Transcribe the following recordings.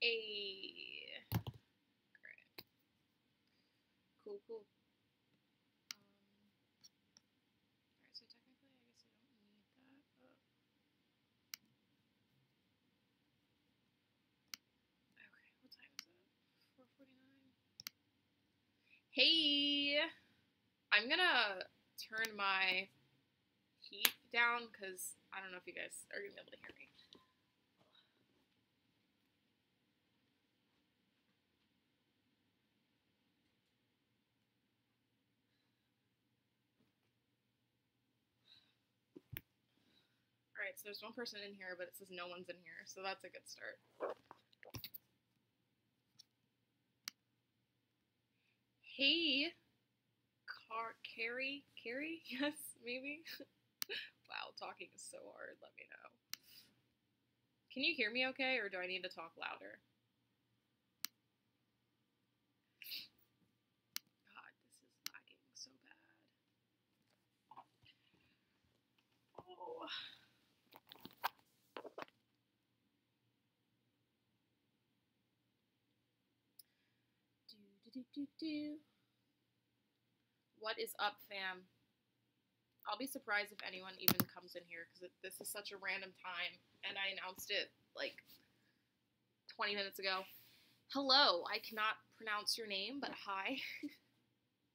Alright. Cool, cool. Alright, so technically I guess I don't need that, but okay, what time is it? 4:49. Hey! I'm gonna turn my heat down because I don't know if you guys are gonna be able to hear me. Alright, so there's one person in here, but it says no one's in here, so that's a good start. Hey, Carrie? Yes, maybe? Wow, talking is so hard, let me know. Can you hear me okay, or do I need to talk louder? God, this is lagging so bad. Oh. What is up, fam? I'll be surprised if anyone even comes in here because this is such a random time, and I announced it like 20 minutes ago. Hello, I cannot pronounce your name, but hi.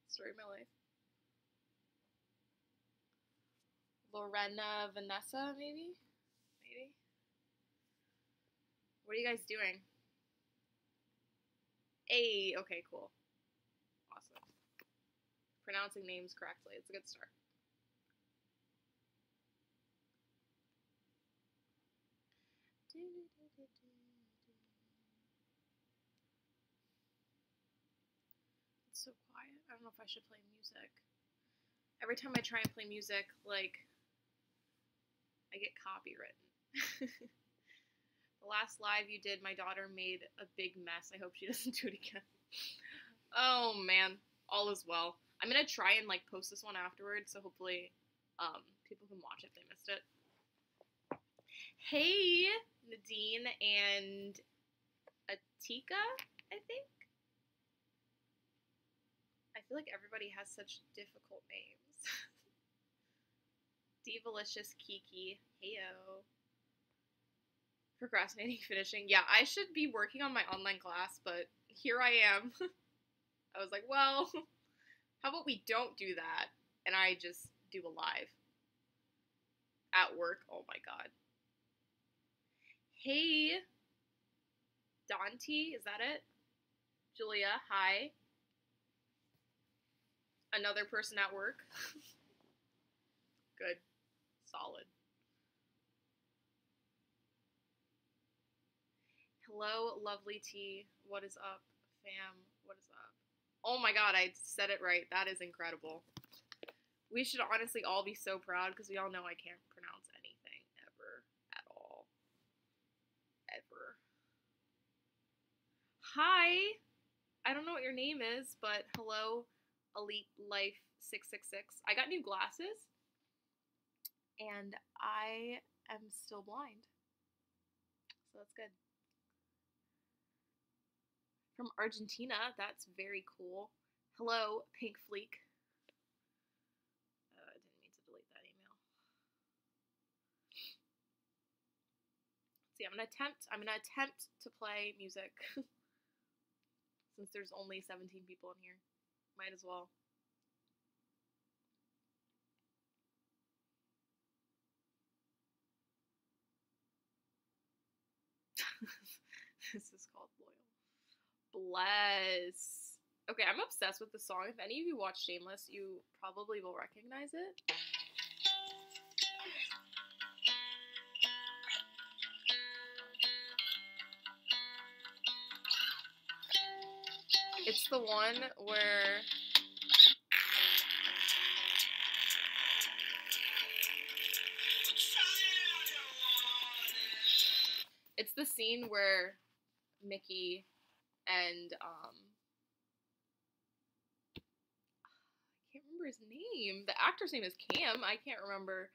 Story of my life. Lorena Vanessa, maybe? Maybe? What are you guys doing? Hey, okay, cool. Awesome. Pronouncing names correctly. It's a good start. It's so quiet. I don't know if I should play music. Every time I try and play music, like, I get copywritten. The last live you did, my daughter made a big mess. I hope she doesn't do it again. Oh, man. All is well. I'm going to try and, like, post this one afterwards, so hopefully people can watch if they missed it. Hey, Nadine and Atika, I think? I feel like everybody has such difficult names. Divalicious Kiki. Heyo. Procrastinating finishing. Yeah, I should be working on my online class, but here I am. I was like, well, how about we don't do that, and I just do a live at work. Oh my god. Hey, Dante, is that it? Julia, hi. Another person at work. Good. Solid. Hello, lovely tea. What is up, fam? What is up? Oh my god, I said it right. That is incredible. We should honestly all be so proud because we all know I can't pronounce anything ever at all. Ever. Hi. I don't know what your name is, but hello, Elite Life 666. I got new glasses and I am still blind. So that's good. From Argentina, that's very cool. Hello, Pink Fleek. I didn't mean to delete that email. See, I'm gonna attempt to play music since there's only 17 people in here. Might as well. This is called Loyal. Bless. Okay, I'm obsessed with the song. If any of you watch Shameless, you probably will recognize it. It's the one where it's the scene where Mickey and I can't remember his name. The actor's name is Cam. I can't remember.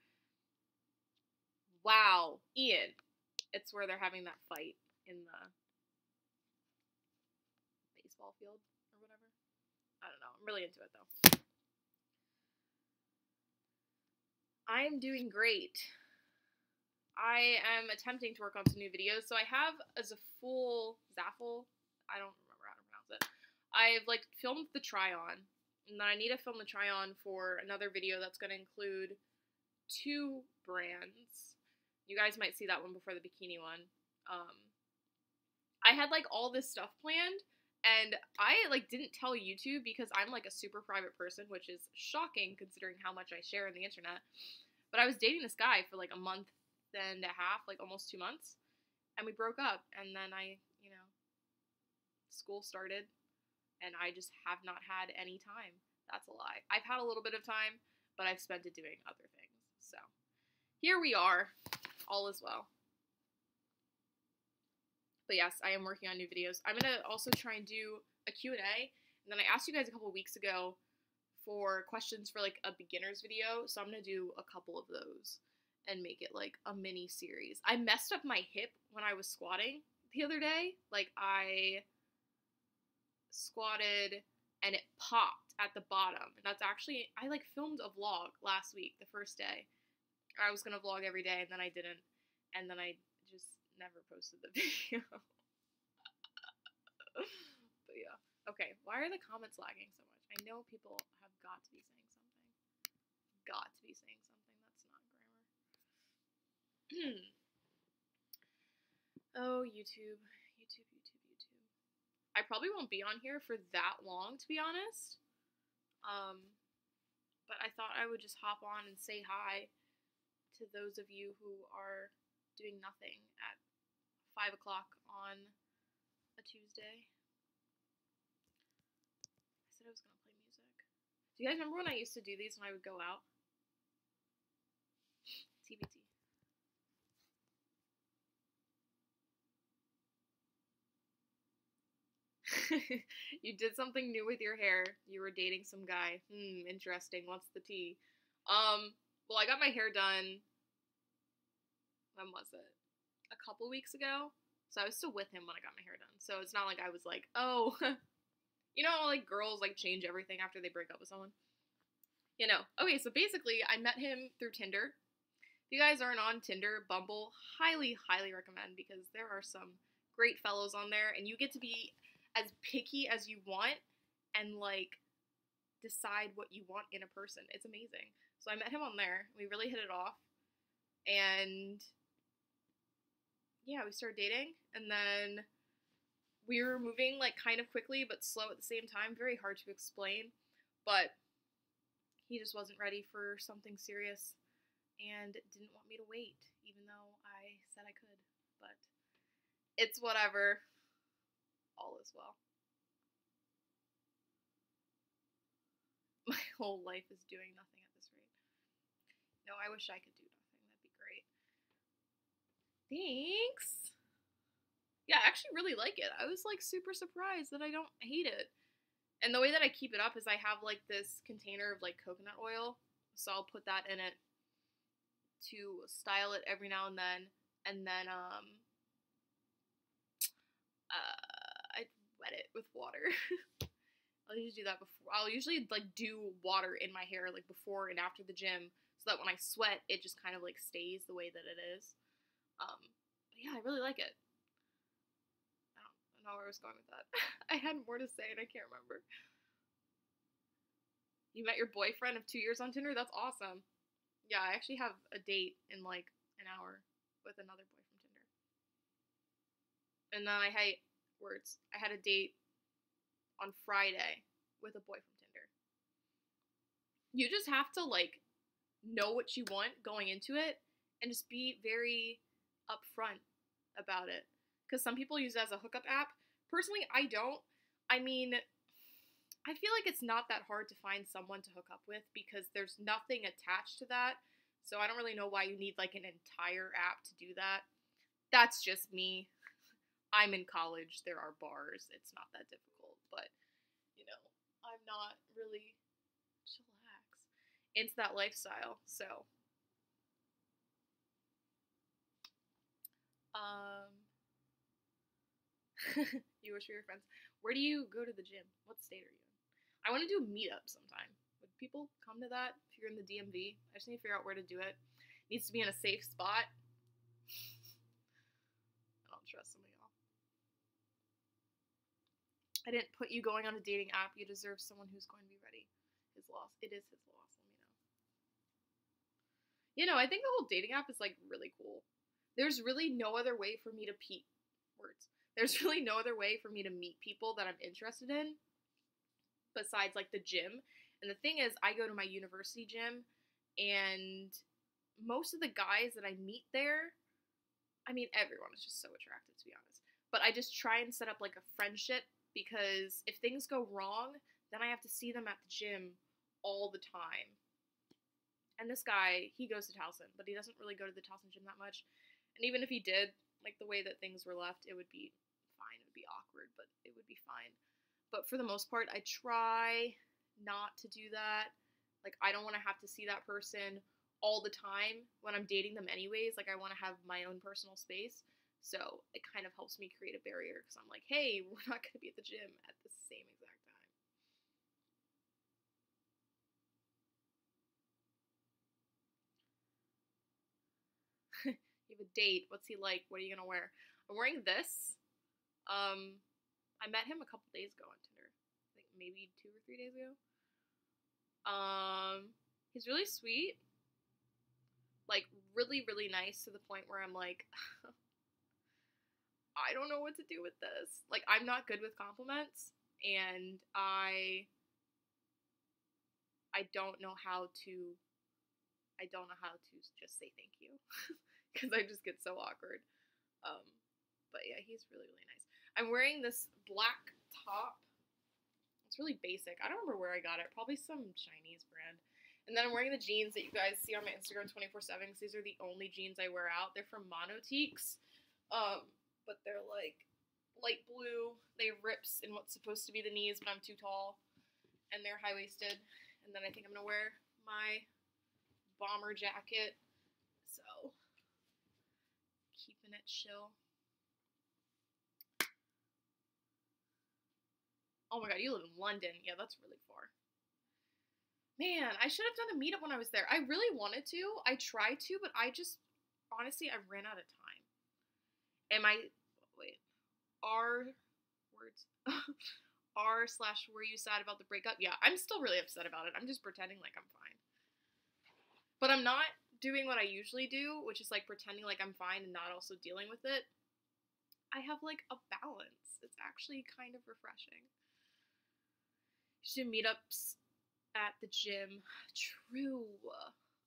Wow, Ian. It's where they're having that fight in the baseball field or whatever. I don't know. I'm really into it though. I am doing great. I am attempting to work on some new videos. So I have a Zaffle, I don't remember how to pronounce it. I've like filmed the try-on, and then I need to film the try-on for another video that's going to include 2 brands. You guys might see that one before the bikini one. I had like all this stuff planned, and I like didn't tell YouTube because I'm like a super private person, which is shocking considering how much I share on the internet. But I was dating this guy for like a month and a half, like almost 2 months, and we broke up, and then school started, and I just have not had any time. That's a lie. I've had a little bit of time, but I've spent it doing other things. So here we are. All is well. But yes, I am working on new videos. I'm going to also try and do a Q&A. And then I asked you guys a couple weeks ago for questions for like a beginner's video. So I'm going to do a couple of those and make it like a mini series. I messed up my hip when I was squatting the other day. Like I squatted and it popped at the bottom. And that's actually, I like filmed a vlog last week, the first day. I was going to vlog every day and then I didn't. And then I just never posted the video. But yeah. Okay, why are the comments lagging so much? I know people have got to be saying something. Got to be saying something. That's not grammar. Oh, YouTube. I probably won't be on here for that long, to be honest. But I thought I would just hop on and say hi to those of you who are doing nothing at 5 o'clock on a Tuesday. I said I was going to play music. Do you guys remember when I used to do these when I would go out? TBT. You did something new with your hair. You were dating some guy. Interesting. What's the tea? Well, I got my hair done. When was it? A couple weeks ago. So I was still with him when I got my hair done. So it's not like I was like, oh, you know, like girls like change everything after they break up with someone. You know. Okay, so basically I met him through Tinder. If you guys aren't on Tinder, Bumble, highly, highly recommend because there are some great fellows on there and you get to be as picky as you want and like decide what you want in a person. It's amazing. So I met him on there. We really hit it off. And yeah, we started dating, and then we were moving like kind of quickly but slow at the same time. Very hard to explain, but he just wasn't ready for something serious and didn't want me to wait, even though I said I could. But it's whatever. All is well. My whole life is doing nothing at this rate. No, I wish I could do nothing. That'd be great. Thanks. Yeah, I actually really like it. I was like super surprised that I don't hate it. And the way that I keep it up is I have like this container of like coconut oil. So I'll put that in it to style it every now and then. And then I wet it with water. I'll usually do that before. I'll usually like do water in my hair like before and after the gym so that when I sweat it just kind of like stays the way that it is. But yeah, I really like it. I don't know where I was going with that. I had more to say and I can't remember. You met your boyfriend of 2 years on Tinder? That's awesome. Yeah, I actually have a date in like an hour with another boy from Tinder. And then I had a date on Friday with a boy from Tinder. You just have to like know what you want going into it and just be very upfront about it. Because some people use it as a hookup app. Personally, I don't. I mean, I feel like it's not that hard to find someone to hook up with because there's nothing attached to that. So I don't really know why you need like an entire app to do that. That's just me. I'm in college. There are bars. It's not that difficult. But, you know, I'm not really chillax into that lifestyle. So, You wish we were friends. Where do you go to the gym? What state are you in? I want to do a meetup sometime. Would people come to that if you're in the DMV? I just need to figure out where to do it. Needs to be in a safe spot. I don't trust some of y'all. I didn't put you going on a dating app. You deserve someone who's going to be ready. His loss. It is his loss. Let me know. You know, I think the whole dating app is like really cool. There's really no other way for me to There's really no other way for me to meet people that I'm interested in besides like the gym. And the thing is, I go to my university gym, and most of the guys that I meet there, I mean, everyone is just so attractive, to be honest. But I just try and set up like a friendship, because if things go wrong, then I have to see them at the gym all the time. And this guy, he goes to Towson, but he doesn't really go to the Towson gym that much. And even if he did, like the way that things were left, it would be fine. It would be awkward, but it would be fine. But for the most part, I try not to do that. Like, I don't want to have to see that person all the time when I'm dating them anyways. Like, I want to have my own personal space. So it kind of helps me create a barrier, because I'm like, hey, we're not going to be at the gym at the same exact time. You have a date. What's he like? What are you going to wear? I'm wearing this. I met him a couple days ago on Tinder. I think maybe 2 or 3 days ago. He's really sweet. Like, really, really nice, to the point where I'm like, I don't know what to do with this. Like, I'm not good with compliments, and I don't know how to just say thank you, because I just get so awkward. But yeah, he's really, really nice. I'm wearing this black top. It's really basic. I don't remember where I got it. Probably some Chinese brand. And then I'm wearing the jeans that you guys see on my Instagram 24/7, because these are the only jeans I wear out. They're from Monoteaks. But they're like light blue. They have rips in what's supposed to be the knees, but I'm too tall. And they're high-waisted. And then I think I'm going to wear my bomber jacket. So, keeping it chill. Oh my god, you live in London. Yeah, that's really far. Man, I should have done a meetup when I was there. I really wanted to. I tried to, but honestly, I ran out of time. R words. R/were you sad about the breakup? Yeah, I'm still really upset about it. I'm just pretending like I'm fine. But I'm not doing what I usually do, which is like pretending like I'm fine and not also dealing with it. I have like a balance. It's actually kind of refreshing. You should do meetups at the gym. True.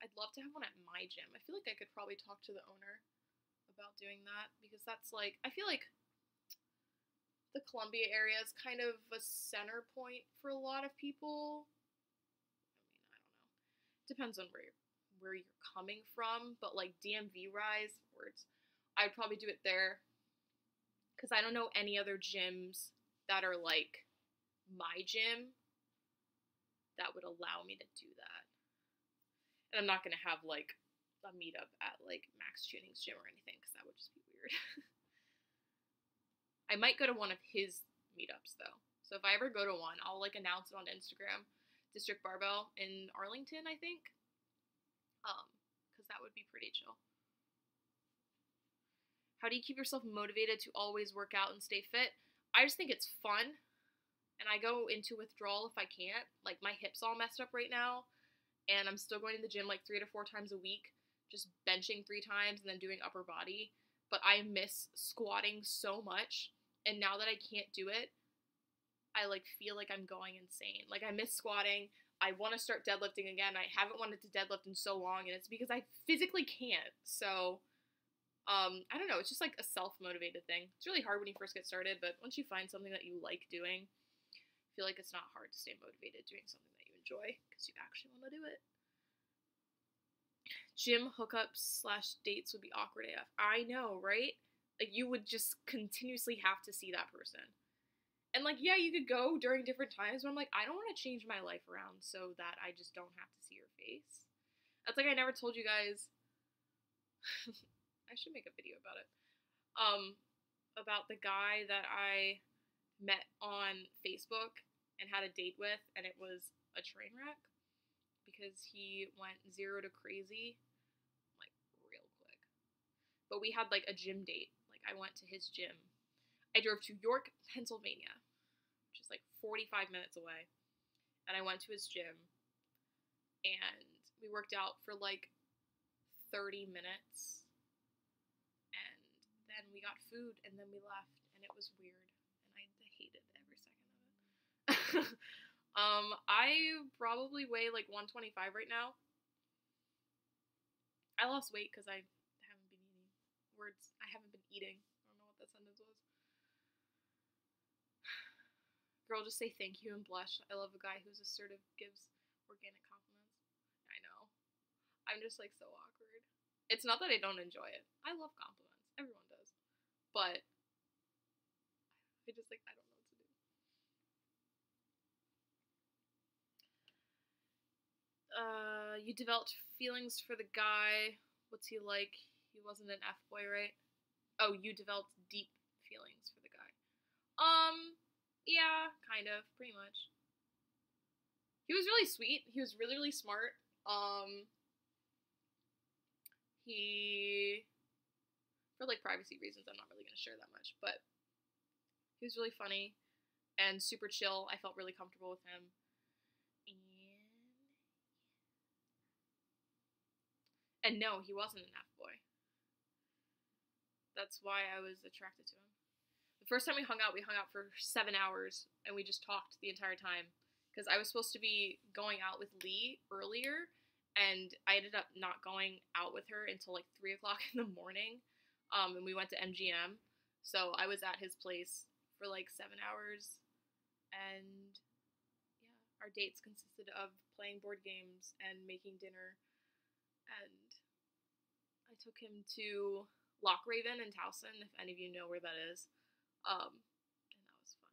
I'd love to have one at my gym. I feel like I could probably talk to the owner about doing that, because that's like, I feel like the Columbia area is kind of a center point for a lot of people. I mean, I don't know. Depends on where you're coming from, but like DMV rise words, I'd probably do it there, because I don't know any other gyms that are like my gym that would allow me to do that. And I'm not going to have like a meetup at like Max Tuning's gym or anything, because that would just be weird. I might go to one of his meetups though. So if I ever go to one, I'll like announce it on Instagram. District Barbell in Arlington, I think. Because that would be pretty chill. How do you keep yourself motivated to always work out and stay fit? I just think it's fun. And I go into withdrawal if I can't. Like, my hip's all messed up right now, and I'm still going to the gym like 3 to 4 times a week, just benching 3 times and then doing upper body. But I miss squatting so much, and now that I can't do it, I like feel like I'm going insane. Like, I miss squatting. I want to start deadlifting again. I haven't wanted to deadlift in so long, and it's because I physically can't. So, I don't know. It's just like a self-motivated thing. It's really hard when you first get started, but once you find something that you like doing, I feel like it's not hard to stay motivated doing something that you enjoy, because you actually want to do it. Gym hookups/dates would be awkward AF. I know, right? Like, you would just continuously have to see that person. And like, yeah, you could go during different times, but I'm like, I don't want to change my life around so that I just don't have to see your face. That's like, I never told you guys. I should make a video about it. about the guy that I met on Facebook and had a date with, and it was a train wreck because he went 0 to crazy like real quick. But we had like a gym date. Like I went to his gym. I drove to York, Pennsylvania, which is like 45 minutes away, and I went to his gym, and we worked out for like 30 minutes, and then we got food, and then we left, and it was weird, and I hated every second of it. I probably weigh like 125 right now. I lost weight because I haven't been eating. I haven't been eating. I don't know what that sentence was. Girl, just say thank you and blush. I love a guy who's assertive, gives organic compliments. I know. I'm just like so awkward. It's not that I don't enjoy it. I love compliments. Everyone does. But I just like, I don't know what to do. You developed feelings for the guy. What's he like? He wasn't an F-boy, right? Oh, you developed deep feelings for the guy. Yeah, kind of, pretty much. He was really sweet. He was really, really smart. He, for like privacy reasons, I'm not really gonna share that much, but he was really funny and super chill. I felt really comfortable with him. And no, he wasn't an F-boy. That's why I was attracted to him. The first time we hung out for 7 hours, and we just talked the entire time. Because I was supposed to be going out with Lee earlier, and I ended up not going out with her until like 3 o'clock in the morning. And we went to MGM. So I was at his place for like 7 hours. And yeah, our dates consisted of playing board games and making dinner. And I took him to Lochraven in Towson, if any of you know where that is. And that was fun.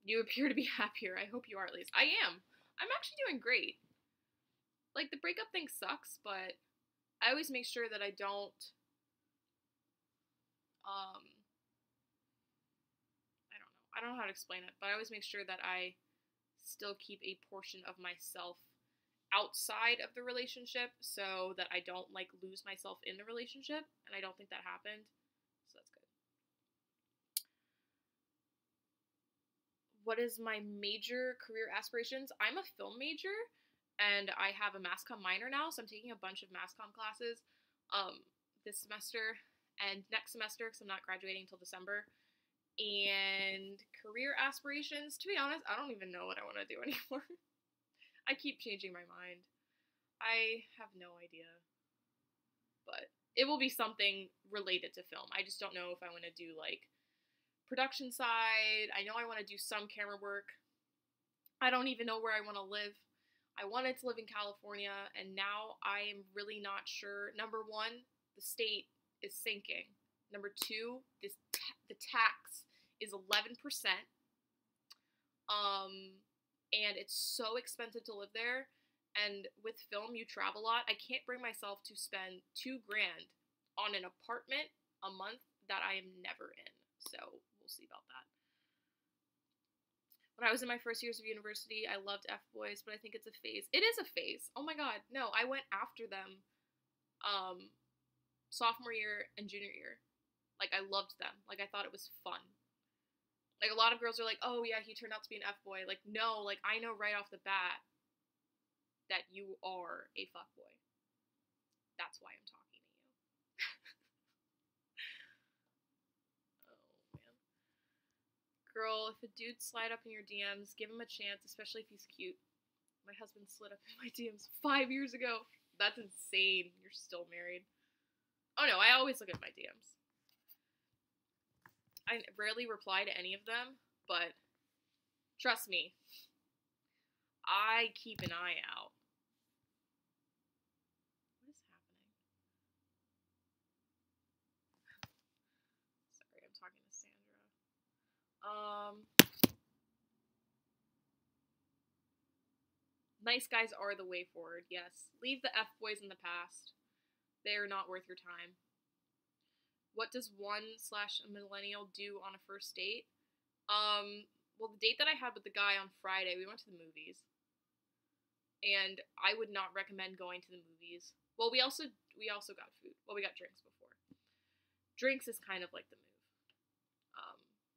You appear to be happier. I hope you are, at least. I am. I'm actually doing great. Like, the breakup thing sucks, but I always make sure that I don't, I don't know how to explain it, but I always make sure that I still keep a portion of myself outside of the relationship so that I don't like lose myself in the relationship, and I don't think that happened, so that's good. What is my major career aspirations? I'm a film major, and I have a mass comm minor now, so I'm taking a bunch of mass comm classes this semester and next semester because I'm not graduating until December. And career aspirations, to be honest, I don't even know what I want to do anymore. I keep changing my mind. I have no idea. But it will be something related to film. I just don't know if I want to do like production side. I know I want to do some camera work. I don't even know where I want to live. I wanted to live in California, and now I am really not sure. Number one, the state is sinking. Number two, the tax is 11%. And it's so expensive to live there. And with film, you travel a lot. I can't bring myself to spend $2,000 on an apartment a month that I am never in. So we'll see about that. When I was in my first years of university, I loved F-boys, but I think it's a phase. It is a phase. Oh my god, no, I went after them sophomore year and junior year. Like, I loved them. Like, I thought it was fun. Like, a lot of girls are like, oh yeah, he turned out to be an F-boy. Like, no, like, I know right off the bat that you are a fuckboy. That's why I'm talking to you. Oh, man. Girl, if a dude slide up in your DMs, give him a chance, especially if he's cute. My husband slid up in my DMs 5 years ago. That's insane. You're still married. Oh no, I always look at my DMs. I rarely reply to any of them, but trust me, I keep an eye out. What is happening? Sorry, I'm talking to Sandra. Nice guys are the way forward, yes. Leave the F-boys in the past. They are not worth your time. What does one/millennial do on a first date? Well, the date that I had with the guy on Friday, we went to the movies, and I would not recommend going to the movies. Well, we also got food. Well, we got drinks before. Drinks is kind of like the move.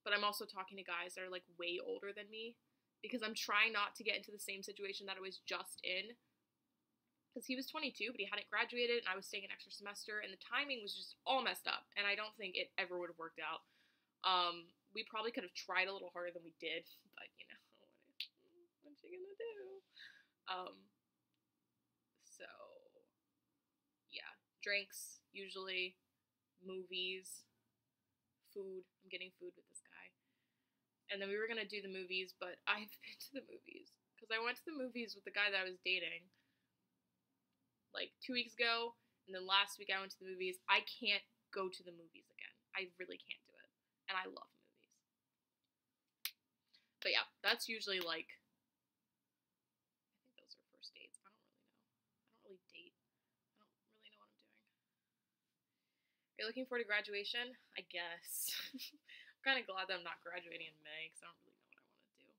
But I'm also talking to guys that are like way older than me because I'm trying not to get into the same situation that I was just in. Because he was 22, but he hadn't graduated, and I was staying an extra semester, and the timing was just all messed up, and I don't think it ever would have worked out. We probably could have tried a little harder than we did, but you know, what you gonna do? So yeah, drinks usually, movies, food. I'm getting food with this guy. And then we were gonna do the movies, but I've been to the movies because I went to the movies with the guy that I was dating like 2 weeks ago, and then last week I went to the movies. I can't go to the movies again. I really can't do it, and I love movies. But yeah, that's usually like, I think those are first dates. I don't really know. I don't really date. I don't really know what I'm doing. Are you looking forward to graduation? I guess. I'm kind of glad that I'm not graduating in May because I don't really know what I want to do.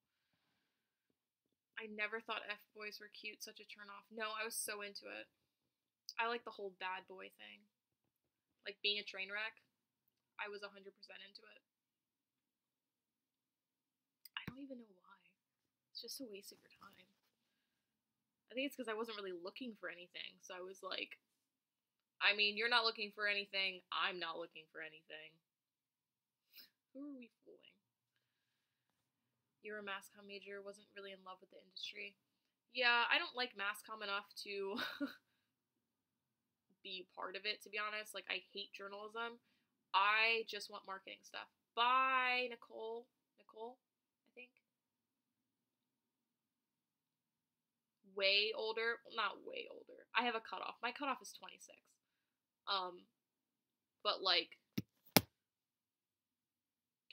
I never thought F-boys were cute, such a turnoff. No, I was so into it. I like the whole bad boy thing. Like being a train wreck. I was 100% into it. I don't even know why. It's just a waste of your time. I think it's because I wasn't really looking for anything. So I was like, I mean, you're not looking for anything. I'm not looking for anything. Who are we fooling? You were a mass comm major, wasn't really in love with the industry. Yeah, I don't like mass comm enough to be part of it, to be honest. Like, I hate journalism. I just want marketing stuff. Bye, Nicole. Nicole, I think. Way older. Well, not way older. I have a cutoff. My cutoff is 26. But like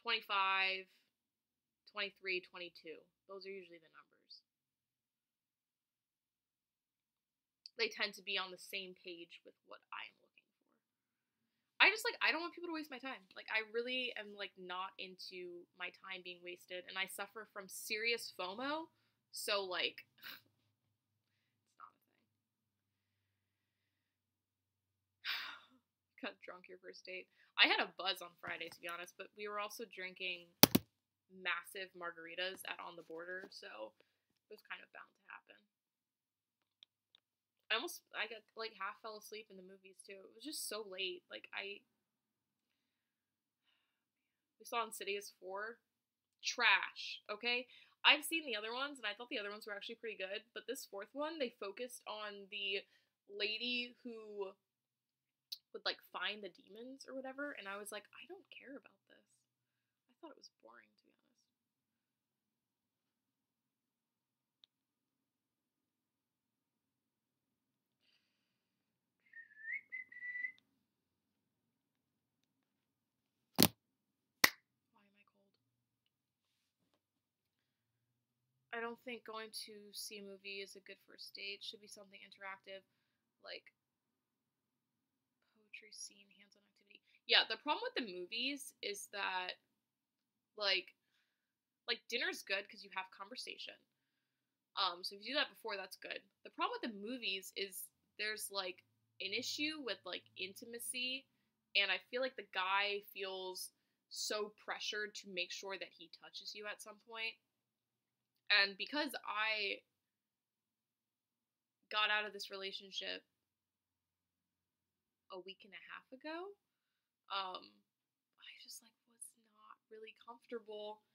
25, 23, 22. Those are usually the numbers. They tend to be on the same page with what I'm looking for. I just like, I don't want people to waste my time. Like, I really am like not into my time being wasted, and I suffer from serious FOMO. So like, it's not a thing. Got drunk your first date. I had a buzz on Friday, to be honest, but we were also drinking massive margaritas at On the Border, so it was kind of bound to happen. I got like half fell asleep in the movies too. It was just so late. Like we saw Insidious 4. Trash, okay? I've seen the other ones, and I thought the other ones were actually pretty good, but this fourth one, they focused on the lady who would like find the demons or whatever, and I was like, I don't care about this. I thought it was boring, to be honest. Why am I cold? I don't think going to see a movie is a good first date. Should be something interactive, like poetry, scene, hands-on activity. Yeah, the problem with the movies is that like dinner's good because you have conversation. So if you do that before, that's good. The problem with the movies is there's like an issue with like intimacy, and I feel like the guy feels so pressured to make sure that he touches you at some point. And because I got out of this relationship a week and a half ago, I just like was not really comfortable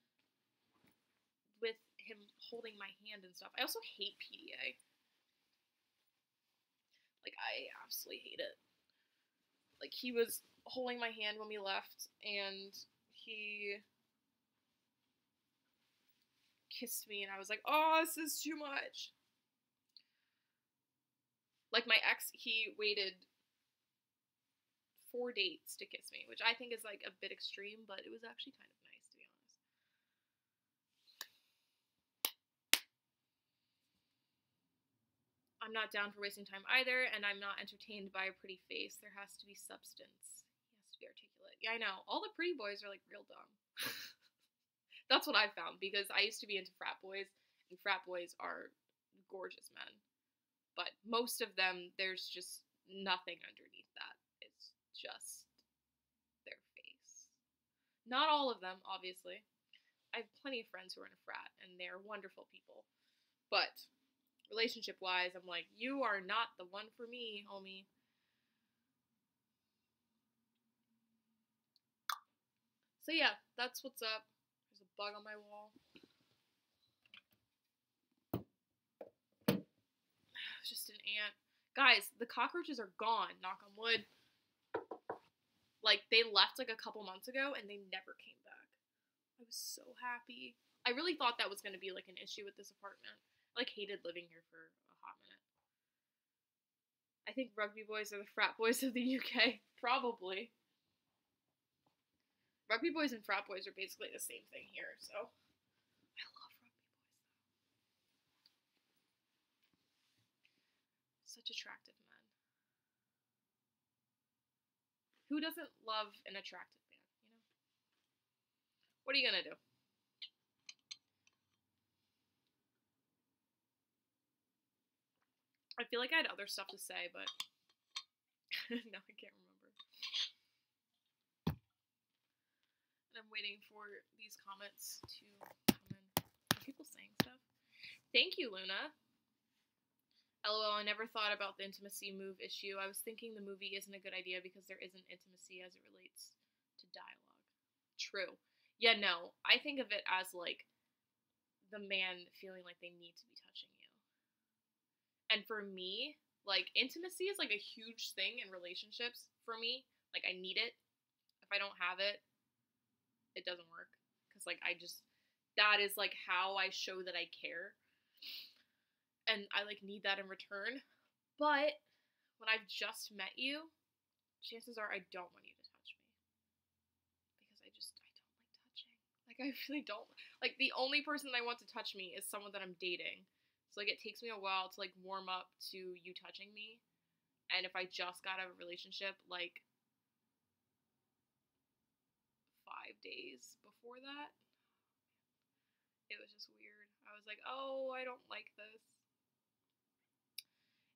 with him holding my hand and stuff. I also hate PDA. Like, I absolutely hate it. Like, he was holding my hand when we left, and he kissed me, and I was like, oh, this is too much. Like, my ex, he waited 4 dates to kiss me, which I think is, like, a bit extreme, but it was actually kind of nice, to be honest. I'm not down for wasting time either, and I'm not entertained by a pretty face. There has to be substance. He has to be articulate. Yeah, I know. All the pretty boys are like real dumb. That's what I found because I used to be into frat boys, and frat boys are gorgeous men. But most of them, there's just nothing underneath that. It's just their face. Not all of them, obviously. I have plenty of friends who are in a frat, and they're wonderful people. But relationship wise, I'm like, you are not the one for me, homie. So yeah, that's what's up. There's a bug on my wall. It's just an ant. Guys, the cockroaches are gone, knock on wood. Like, they left like a couple months ago and they never came back. I was so happy. I really thought that was going to be like an issue with this apartment. I like hated living here for a hot minute. I think rugby boys are the frat boys of the UK. Probably. Rugby boys and frat boys are basically the same thing here, so I love rugby boys though. Such attractive men. Who doesn't love an attractive man, you know? What are you gonna do? I feel like I had other stuff to say, but no, I can't remember. And I'm waiting for these comments to come in. Are people saying stuff? Thank you, Luna. LOL, I never thought about the intimacy move issue. I was thinking the movie isn't a good idea because there isn't intimacy as it relates to dialogue. True. Yeah, no. I think of it as, like, the man feeling like they need to be touching you. And for me, like, intimacy is, like, a huge thing in relationships for me. Like, I need it. If I don't have it, it doesn't work. Because, like, that is, like, how I show that I care. And I, like, need that in return. But when I've just met you, chances are I don't want you to touch me. Because I don't like touching. Like, I really don't. Like, the only person that I want to touch me is someone that I'm dating. So, like, it takes me a while to, like, warm up to you touching me. And if I just got out of a relationship, like, 5 days before that, it was just weird. I was like, oh, I don't like this.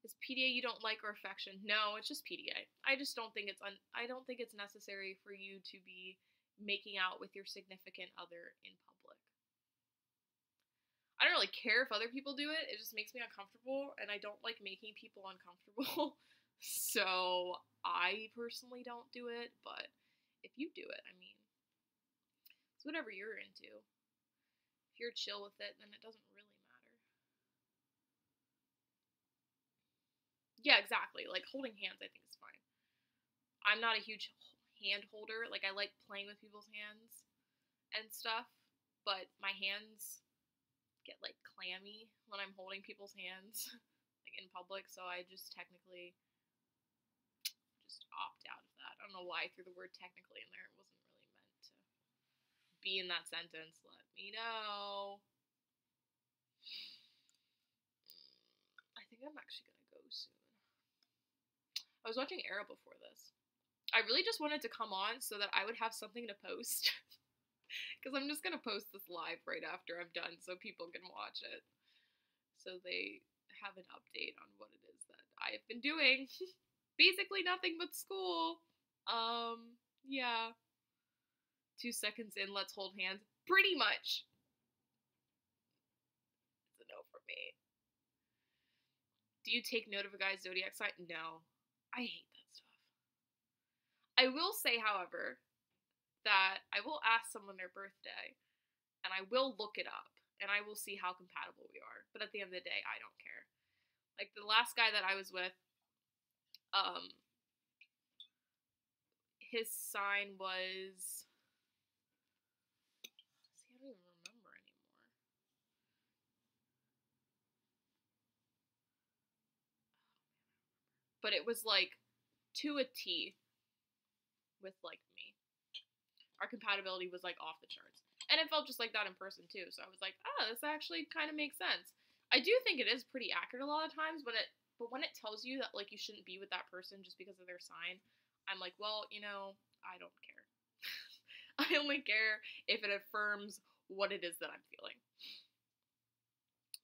Is PDA you don't like or affection? No, it's just PDA. I just don't think I don't think it's necessary for you to be making out with your significant other in public. I don't really care if other people do it. It just makes me uncomfortable, and I don't like making people uncomfortable. So I personally don't do it, but if you do it, I mean, it's whatever you're into. If you're chill with it, then it doesn't really matter. Yeah, exactly. Like, holding hands, I think, is fine. I'm not a huge hand holder. Like, I like playing with people's hands and stuff, but my hands get, like, clammy when I'm holding people's hands, like, in public, so I just technically just opt out of that. I don't know why I threw the word technically in there. It wasn't really meant to be in that sentence. Let me know. I think I'm actually gonna go soon. I was watching Arrow before this. I really just wanted to come on so that I would have something to post. Because I'm just going to post this live right after I'm done so people can watch it. So they have an update on what it is that I have been doing. Basically nothing but school. Yeah. 2 seconds in, let's hold hands. Pretty much. It's a no for me. Do you take note of a guy's zodiac sign? No. I hate that stuff. I will say, however, that I will ask someone their birthday, and I will look it up, and I will see how compatible we are. But at the end of the day, I don't care. Like, the last guy that I was with, his sign was... See, I don't even remember anymore. But it was, like, to a T with, like, me. Our compatibility was, like, off the charts. And it felt just like that in person, too. So I was like, oh, this actually kind of makes sense. I do think it is pretty accurate a lot of times, but But when it tells you that, like, you shouldn't be with that person just because of their sign, I'm like, well, you know, I don't care. I only care if it affirms what it is that I'm feeling.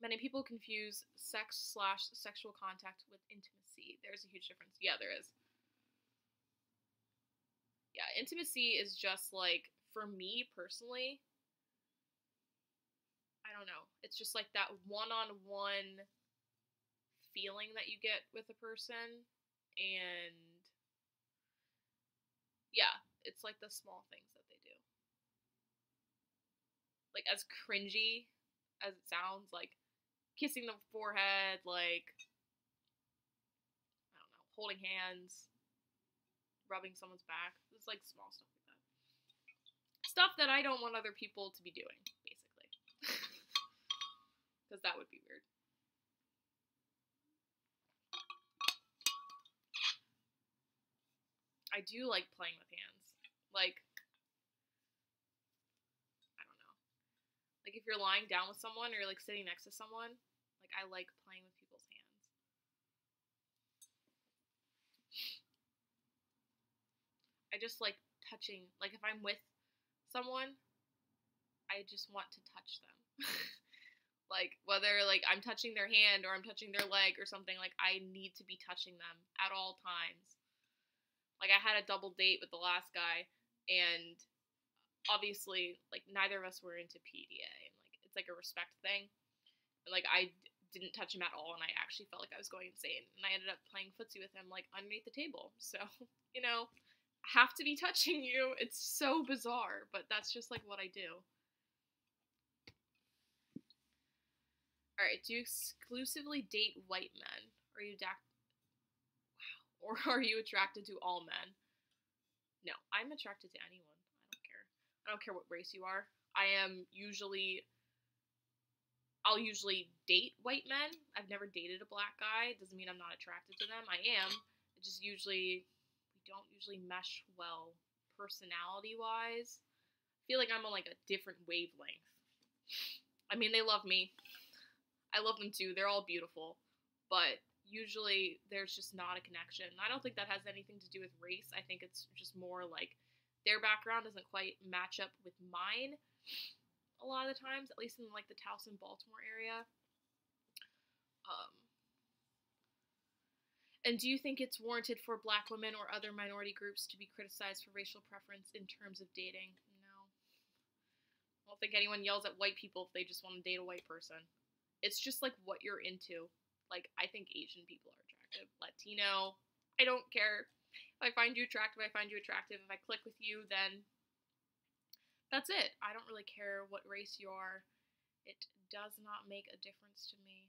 Many people confuse sex/sexual contact with intimacy. There's a huge difference. Yeah, there is. Yeah, intimacy is just like, for me personally, I don't know. It's just like that one-on-one feeling that you get with a person. And yeah, it's like the small things that they do. Like, as cringy as it sounds, like kissing the forehead, like, I don't know, holding hands, rubbing someone's back. It's like small stuff like that. Stuff that I don't want other people to be doing, basically. Because that would be weird. I do like playing with hands. Like, I don't know. Like, if you're lying down with someone or you're like sitting next to someone, like, I like playing with people's hands. I just like touching. Like, if I'm with someone, I just want to touch them. Like, whether, like, I'm touching their hand or I'm touching their leg or something, like, I need to be touching them at all times. Like, I had a double date with the last guy, and obviously, like, neither of us were into PDA, and, like, it's like a respect thing. And, like, I didn't touch him at all, and I actually felt like I was going insane. And I ended up playing footsie with him, like, underneath the table. So, you know, I have to be touching you. It's so bizarre, but that's just, like, what I do. Alright, do you exclusively date white men? Or are you Or are you attracted to all men? No, I'm attracted to anyone. I don't care. I don't care what race you are. I'll usually date white men. I've never dated a black guy. It doesn't mean I'm not attracted to them. I am. It just we don't usually mesh well personality-wise. I feel like I'm on, like, a different wavelength. I mean, they love me. I love them too. They're all beautiful. But usually there's just not a connection. I don't think that has anything to do with race. I think it's just more like their background doesn't quite match up with mine a lot of the times, at least in, like, the Towson, Baltimore area. And do you think it's warranted for black women or other minority groups to be criticized for racial preference in terms of dating? No. I don't think anyone yells at white people if they just want to date a white person. It's just, like, what you're into. Like, I think Asian people are attractive. Latino, I don't care. If I find you attractive, I find you attractive. If I click with you, then that's it. I don't really care what race you are. It does not make a difference to me.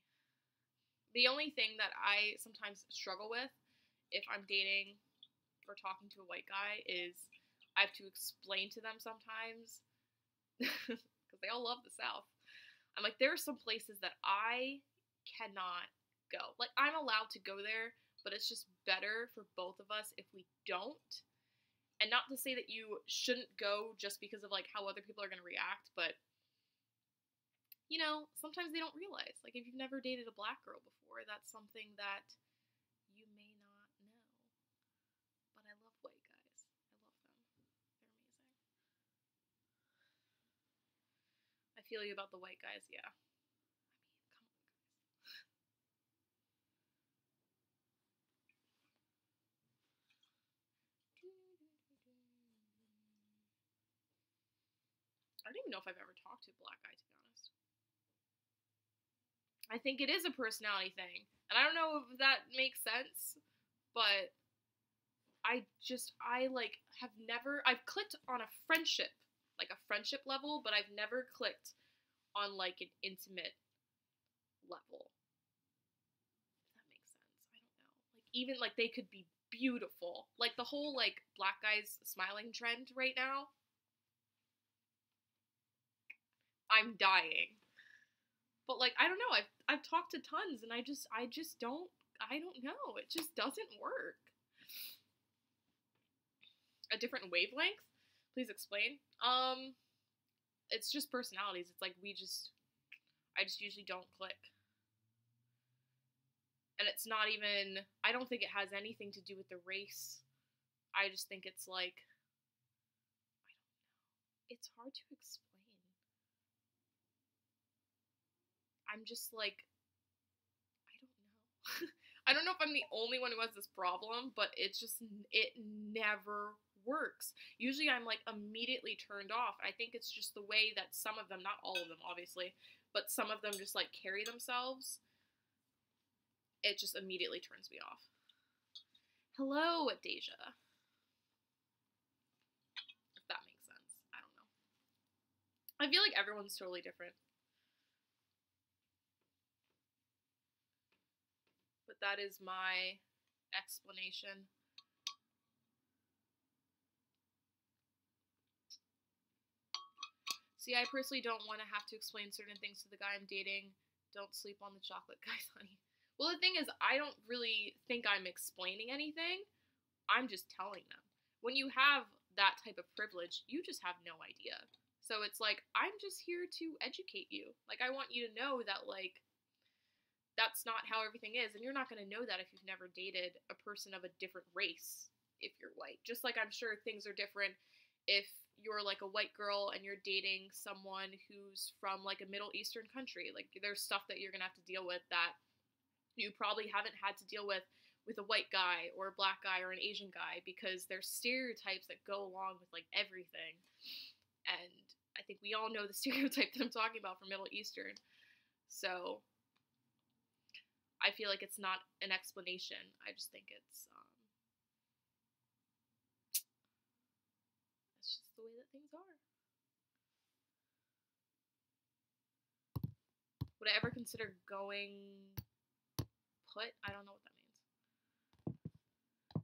The only thing that I sometimes struggle with if I'm dating or talking to a white guy is I have to explain to them sometimes, because they all love the South. I'm like, there are some places that I cannot go. Like, I'm allowed to go there, but it's just better for both of us if we don't. And not to say that you shouldn't go just because of, like, how other people are going to react, but, you know, sometimes they don't realize. Like, if you've never dated a black girl before, that's something that you may not know. But I love white guys. I love them. They're amazing. I feel you about the white guys, yeah. I don't even know if I've ever talked to a black guy, to be honest. I think it is a personality thing. And I don't know if that makes sense, but I've clicked on a friendship, like a friendship level, but I've never clicked on, like, an intimate level. If that makes sense. I don't know. Like, even, like, they could be beautiful. Like, the whole, like, black guys smiling trend right now, I'm dying. But, like, I don't know. I've talked to tons, and I just don't know. It just doesn't work. A different wavelength? Please explain. It's just personalities. It's like I just usually don't click. And it's not even, I don't think it has anything to do with the race. I just think it's like, it's hard to explain. I'm just like, I don't know. I don't know if I'm the only one who has this problem, but it's just, it never works. Usually I'm like immediately turned off. I think it's just the way that some of them, not all of them obviously, but some of them just like carry themselves. It just immediately turns me off. Hello, Deja. If that makes sense. I don't know. I feel like everyone's totally different. But that is my explanation. See, I personally don't want to have to explain certain things to the guy I'm dating. Don't sleep on the chocolate guys, honey. Well, the thing is, I don't really think I'm explaining anything. I'm just telling them. When you have that type of privilege, you just have no idea. So it's like, I'm just here to educate you. Like, I want you to know that, like, that's not how everything is. And you're not going to know that if you've never dated a person of a different race if you're white. Just like I'm sure things are different if you're like a white girl and you're dating someone who's from like a Middle Eastern country. Like, there's stuff that you're going to have to deal with that you probably haven't had to deal with a white guy or a black guy or an Asian guy, because there's stereotypes that go along with like everything. And I think we all know the stereotype that I'm talking about for Middle Eastern. So I feel like it's not an explanation. I just think it's just the way that things are. Would I ever consider going put? I don't know what that means.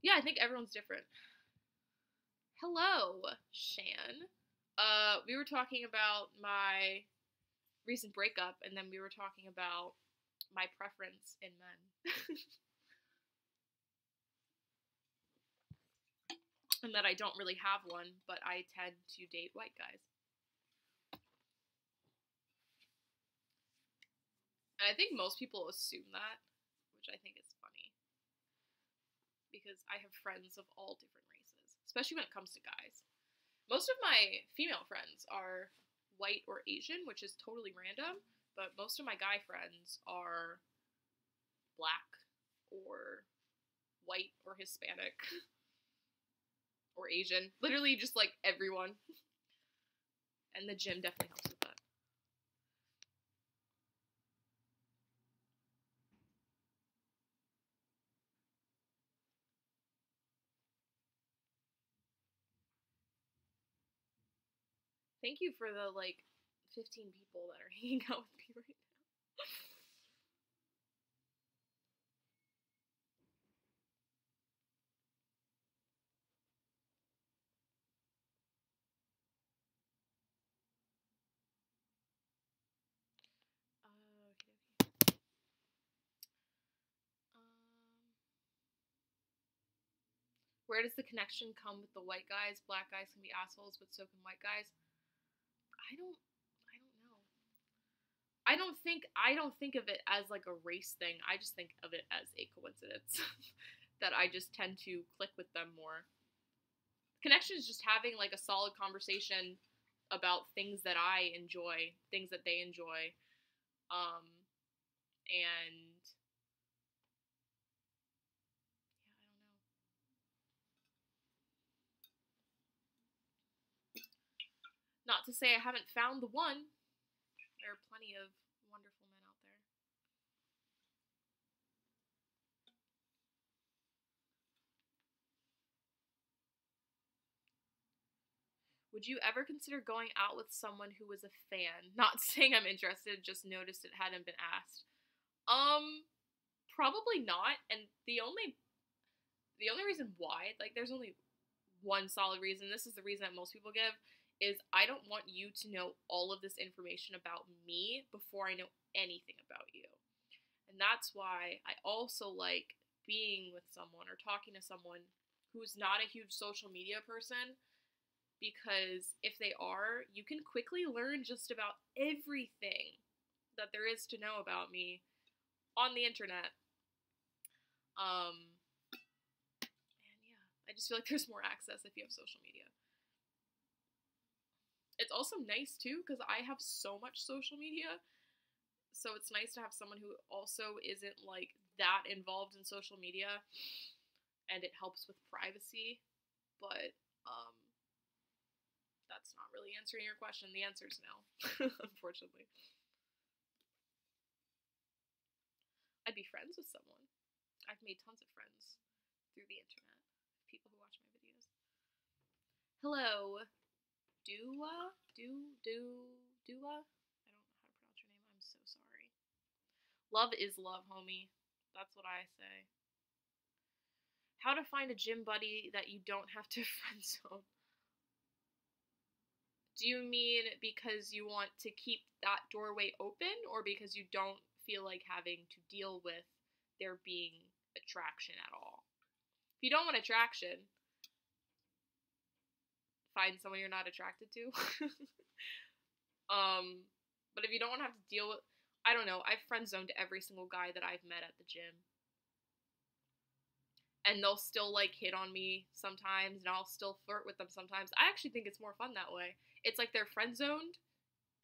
Yeah, I think everyone's different. Hello, Shan. We were talking about my recent breakup, and then we were talking about my preference in men. And that I don't really have one, but I tend to date white guys. And I think most people assume that, which I think is funny. Because I have friends of all different races, especially when it comes to guys. Most of my female friends are white or Asian, which is totally random, but most of my guy friends are black or white or Hispanic or Asian. Literally just like everyone. And the gym definitely helps with that. Thank you for the like 15 people that are hanging out with me right now. Okay. Where does the connection come with the white guys? Black guys can be assholes, but so can white guys. I don't know. I don't think of it as like a race thing. I just think of it as a coincidence that I just tend to click with them more. Connection is just having like a solid conversation about things that I enjoy, things that they enjoy, and not to say I haven't found the one. There are plenty of wonderful men out there. Would you ever consider going out with someone who was a fan? Not saying I'm interested, just noticed it hadn't been asked. Probably not. And the only reason why, like, there's only one solid reason. This is the reason that most people give, is I don't want you to know all of this information about me before I know anything about you. And that's why I also like being with someone or talking to someone who's not a huge social media person, because if they are, you can quickly learn just about everything that there is to know about me on the internet. And yeah, I just feel like there's more access if you have social media. It's also nice too because I have so much social media, so it's nice to have someone who also isn't like that involved in social media, and it helps with privacy. But that's not really answering your question. The answer is no, unfortunately. I'd be friends with someone. I've made tons of friends through the internet. People who watch my videos. Hello, Dua? Dua? I don't know how to pronounce your name. I'm so sorry. Love is love, homie. That's what I say. How to find a gym buddy that you don't have to friend zone. Do you mean because you want to keep that doorway open, or because you don't feel like having to deal with there being attraction at all? If you don't want attraction, find someone you're not attracted to. But if you don't want to have to deal with, I don't know, I've friend zoned every single guy that I've met at the gym. And they'll still like hit on me sometimes, and I'll still flirt with them sometimes. I actually think it's more fun that way. It's like they're friend zoned,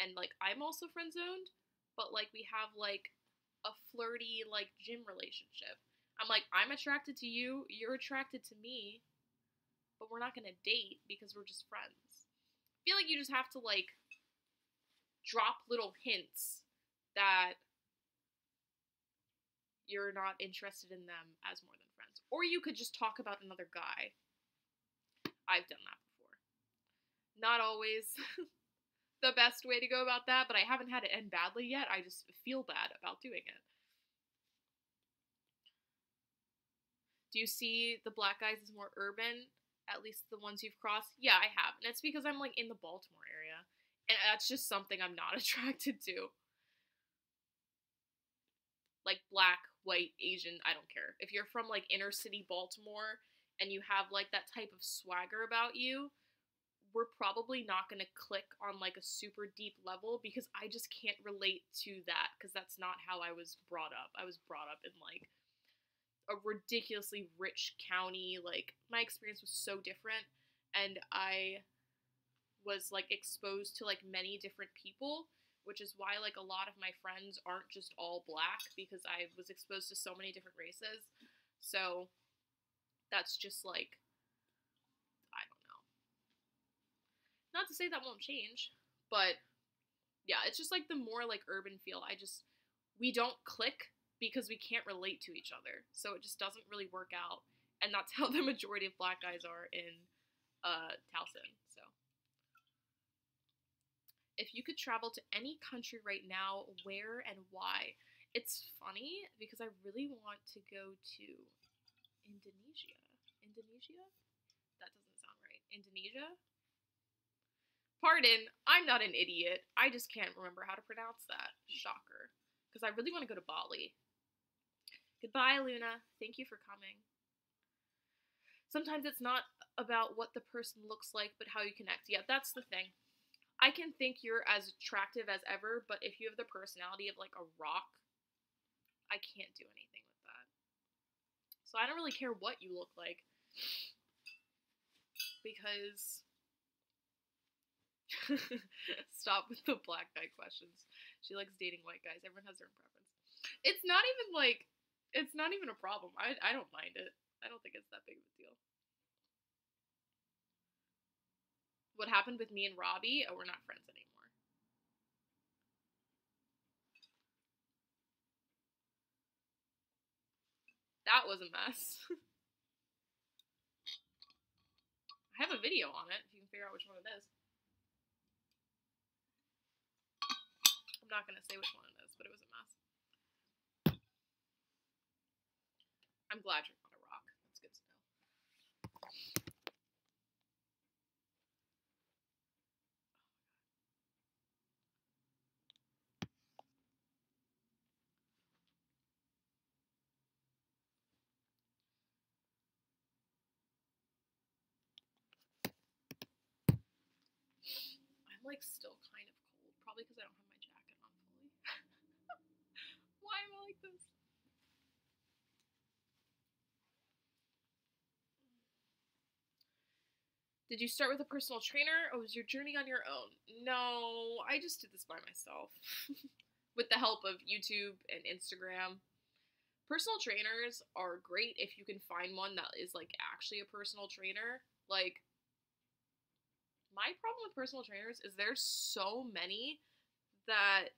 and like I'm also friend zoned, but like we have like a flirty like gym relationship. I'm like, I'm attracted to you, you're attracted to me, but we're not gonna date because we're just friends. I feel like you just have to like drop little hints that you're not interested in them as more than friends. Or you could just talk about another guy. I've done that before. Not always the best way to go about that, but I haven't had it end badly yet. I just feel bad about doing it. Do you see the black guys as more urban? At least the ones you've crossed? Yeah, I have. And it's because I'm like in the Baltimore area. And that's just something I'm not attracted to. Like black, white, Asian, I don't care. If you're from like inner city Baltimore and you have like that type of swagger about you, we're probably not going to click on like a super deep level because I just can't relate to that because that's not how I was brought up. I was brought up in like a ridiculously rich county. Like my experience was so different, and I was like exposed to like many different people, which is why like a lot of my friends aren't just all black because I was exposed to so many different races. So that's just like, I don't know. Not to say that won't change, but yeah, it's just like the more like urban feel. We don't click because we can't relate to each other. So it just doesn't really work out. And that's how the majority of black guys are in Towson. So if you could travel to any country right now, where and why? It's funny because I really want to go to Indonesia. Indonesia? That doesn't sound right. Indonesia? Pardon, I'm not an idiot. I just can't remember how to pronounce that. Shocker. Because I really want to go to Bali. Goodbye, Luna. Thank you for coming. Sometimes it's not about what the person looks like, but how you connect. Yeah, that's the thing. I can think you're as attractive as ever, but if you have the personality of like a rock, I can't do anything with that. So I don't really care what you look like. Because stop with the black guy questions. She likes dating white guys. Everyone has their own preference. It's not even a problem. I don't mind it. I don't think it's that big of a deal. What happened with me and Robbie? Oh, we're not friends anymore. That was a mess. I have a video on it if you can figure out which one it is. I'm not gonna say which one it is, but it was a mess. I'm glad you're not a rock. That's good to know. I'm like still kind of cold, probably because I don't have my jacket on fully. Why am I like this? Did you start with a personal trainer or was your journey on your own? No, I just did this by myself with the help of YouTube and Instagram. Personal trainers are great if you can find one that is like actually a personal trainer. Like, my problem with personal trainers is there's so many that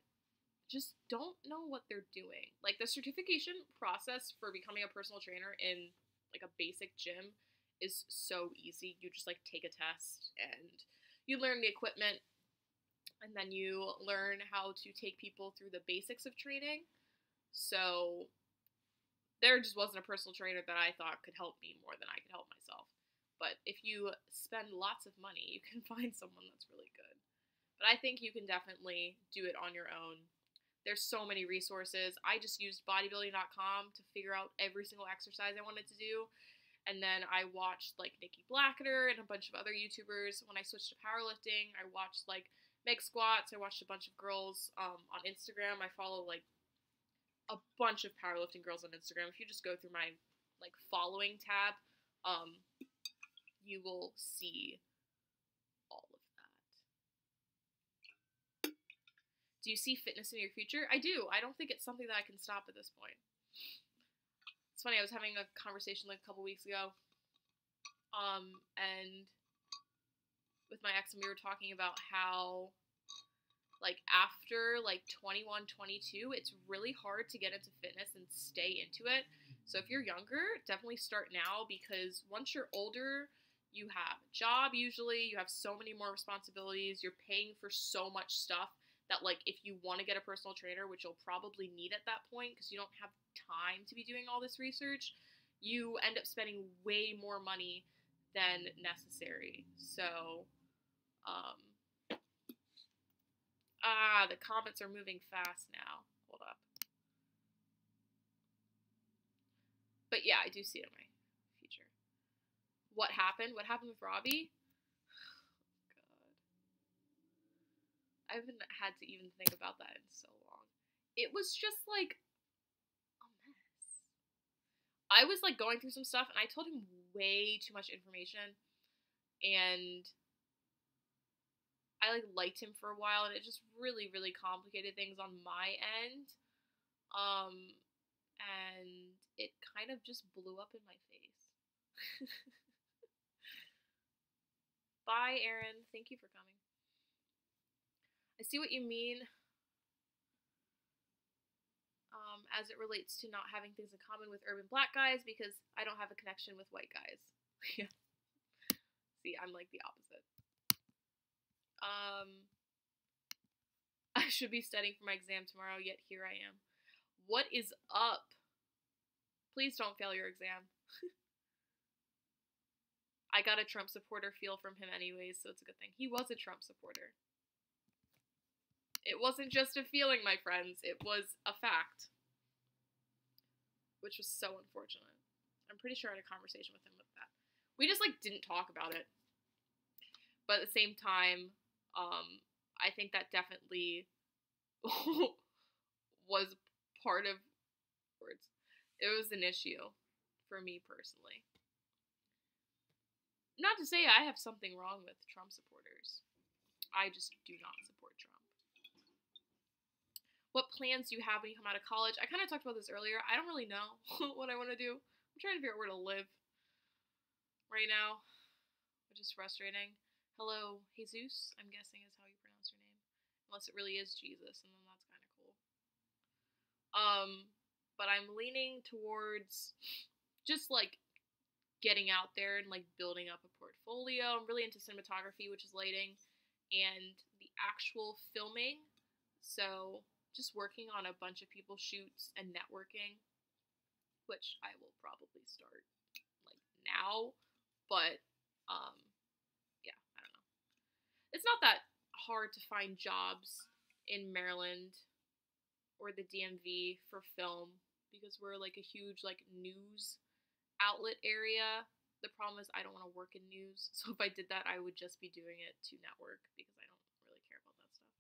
just don't know what they're doing. Like, the certification process for becoming a personal trainer in like a basic gym is so easy. You just like take a test and you learn the equipment, and then you learn how to take people through the basics of training. So there just wasn't a personal trainer that I thought could help me more than I could help myself. But if you spend lots of money, you can find someone that's really good. But I think you can definitely do it on your own. There's so many resources. I just used bodybuilding.com to figure out every single exercise I wanted to do. And then I watched like Nikki Blackner and a bunch of other YouTubers. When I switched to powerlifting, I watched like Meg Squats. I watched a bunch of girls on Instagram. I follow like a bunch of powerlifting girls on Instagram. If you just go through my like following tab, you will see all of that. Do you see fitness in your future? I do. I don't think it's something that I can stop at this point. It's funny, I was having a conversation like a couple weeks ago, and with my ex, and we were talking about how, like, after, like, 21, 22, it's really hard to get into fitness and stay into it. So if you're younger, definitely start now, because once you're older, you have a job usually, you have so many more responsibilities, you're paying for so much stuff that, like, if you want to get a personal trainer, which you'll probably need at that point because you don't have time to be doing all this research, you end up spending way more money than necessary. So, the comments are moving fast now. Hold up. But yeah, I do see it in my future. What happened? What happened with Robbie? I haven't had to even think about that in so long. It was just like a mess. I was like going through some stuff and I told him way too much information, and I like liked him for a while, and it just really, really complicated things on my end. And it kind of just blew up in my face. Bye, Erin. Thank you for coming. I see what you mean as it relates to not having things in common with urban black guys because I don't have a connection with white guys. Yeah. See, I'm like the opposite. I should be studying for my exam tomorrow, yet here I am. What is up? Please don't fail your exam. I got a Trump supporter feel from him anyways, so it's a good thing. He was a Trump supporter. It wasn't just a feeling, my friends. It was a fact. Which was so unfortunate. I'm pretty sure I had a conversation with him with that. We just, like, didn't talk about it. But at the same time, I think that definitely was part of words. It was an issue for me personally. Not to say I have something wrong with Trump supporters. I just do not support Trump. What plans do you have when you come out of college? I kind of talked about this earlier. I don't really know what I want to do. I'm trying to figure out where to live right now, which is frustrating. Hello, Jesus, I'm guessing is how you pronounce your name. Unless it really is Jesus, and then that's kind of cool. But I'm leaning towards just, like, getting out there and, like, building up a portfolio. I'm really into cinematography, which is lighting, and the actual filming. So just working on a bunch of people's shoots and networking, which I will probably start, like, now, but, yeah, I don't know. It's not that hard to find jobs in Maryland or the DMV for film, because we're, like, a huge, like, news outlet area. The problem is I don't want to work in news, so if I did that, I would just be doing it to network, because I don't really care about that stuff.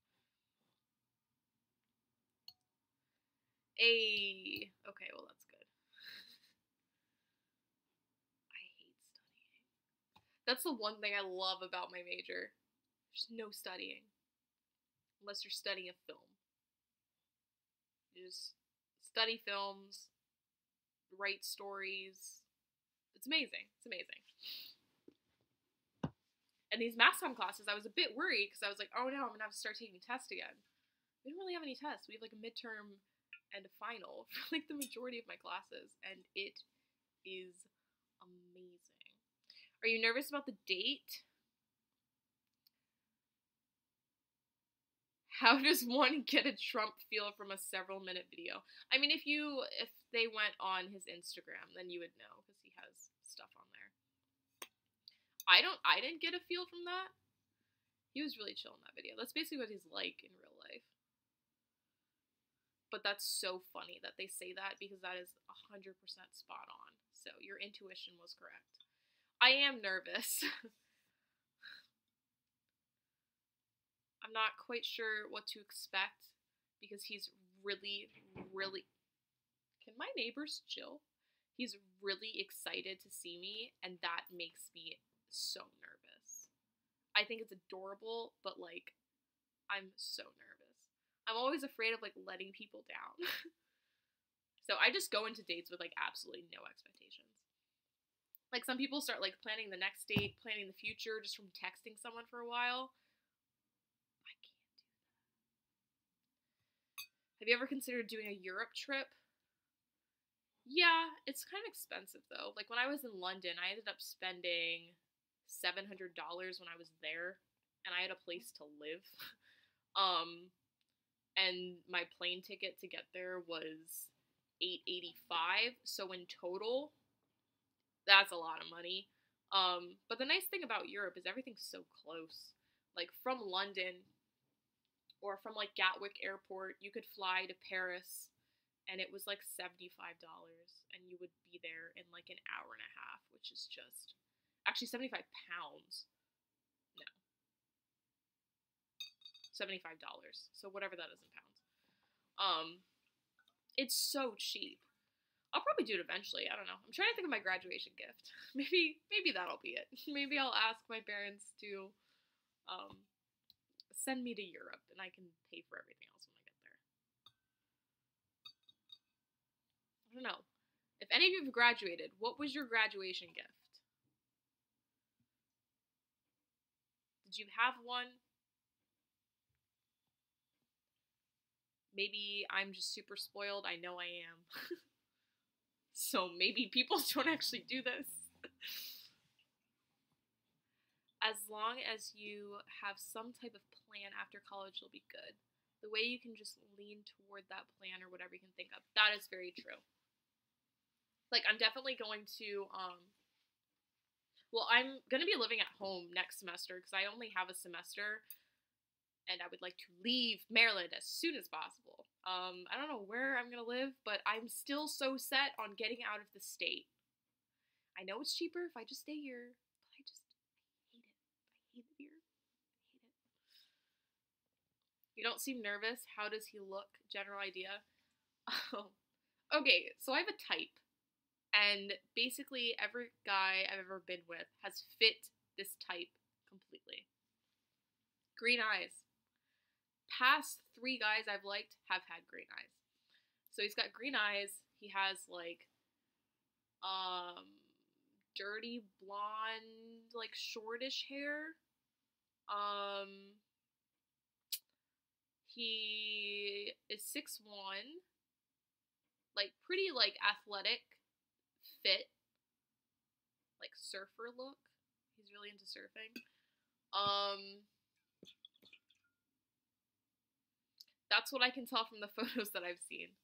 Okay, well, that's good. I hate studying. That's the one thing I love about my major. There's no studying. Unless you're studying a film. You just study films, write stories. It's amazing. It's amazing. And these mass comm classes, I was a bit worried because I was like, oh no, I'm going to have to start taking tests again. We don't really have any tests. We have like a midterm and a final for like the majority of my classes, and it is amazing. Are you nervous about the date? How does one get a Trump feel from a several-minute video? I mean, if they went on his Instagram, then you would know because he has stuff on there. I didn't get a feel from that. He was really chill in that video. That's basically what he's like in real life. But that's so funny that they say that because that is 100% spot on. So your intuition was correct. I am nervous. I'm not quite sure what to expect because he's really, really... Can my neighbors chill? He's really excited to see me, and that makes me so nervous. I think it's adorable, but like, I'm so nervous. I'm always afraid of like letting people down. So I just go into dates with like absolutely no expectations. Like some people start like planning the next date, planning the future just from texting someone for a while. I can't do that. Have you ever considered doing a Europe trip? Yeah, it's kind of expensive though. Like when I was in London, I ended up spending $700 when I was there, and I had a place to live. And my plane ticket to get there was $885. So in total, that's a lot of money. But the nice thing about Europe is everything's so close. Like from London or from like Gatwick Airport, you could fly to Paris, and it was like $75, and you would be there in like an hour and a half, which is just actually 75 pounds. No. $75. So whatever that is in pounds. It's so cheap. I'll probably do it eventually. I don't know. I'm trying to think of my graduation gift. Maybe that'll be it. Maybe I'll ask my parents to send me to Europe, and I can pay for everything else when I get there. I don't know. If any of you have graduated, what was your graduation gift? Did you have one? Maybe I'm just super spoiled. I know I am. So maybe people don't actually do this. As long as you have some type of plan after college, you'll be good. The way you can just lean toward that plan or whatever you can think of. That is very true. Like, I'm definitely going to, well, I'm going to be living at home next semester because I only have a semester, and I would like to leave Maryland as soon as possible. I don't know where I'm going to live, but I'm still so set on getting out of the state. I know it's cheaper if I just stay here, but I hate it. I hate it here. I hate it. You don't seem nervous. How does he look? General idea. Oh. Okay, so I have a type. And basically every guy I've ever been with has fit this type completely. Green eyes. Past 3 guys I've liked have had green eyes. So he's got green eyes. He has like dirty blonde, like shortish hair. He is 6'1", like pretty like athletic, fit, like surfer look. He's really into surfing. That's what I can tell from the photos that I've seen.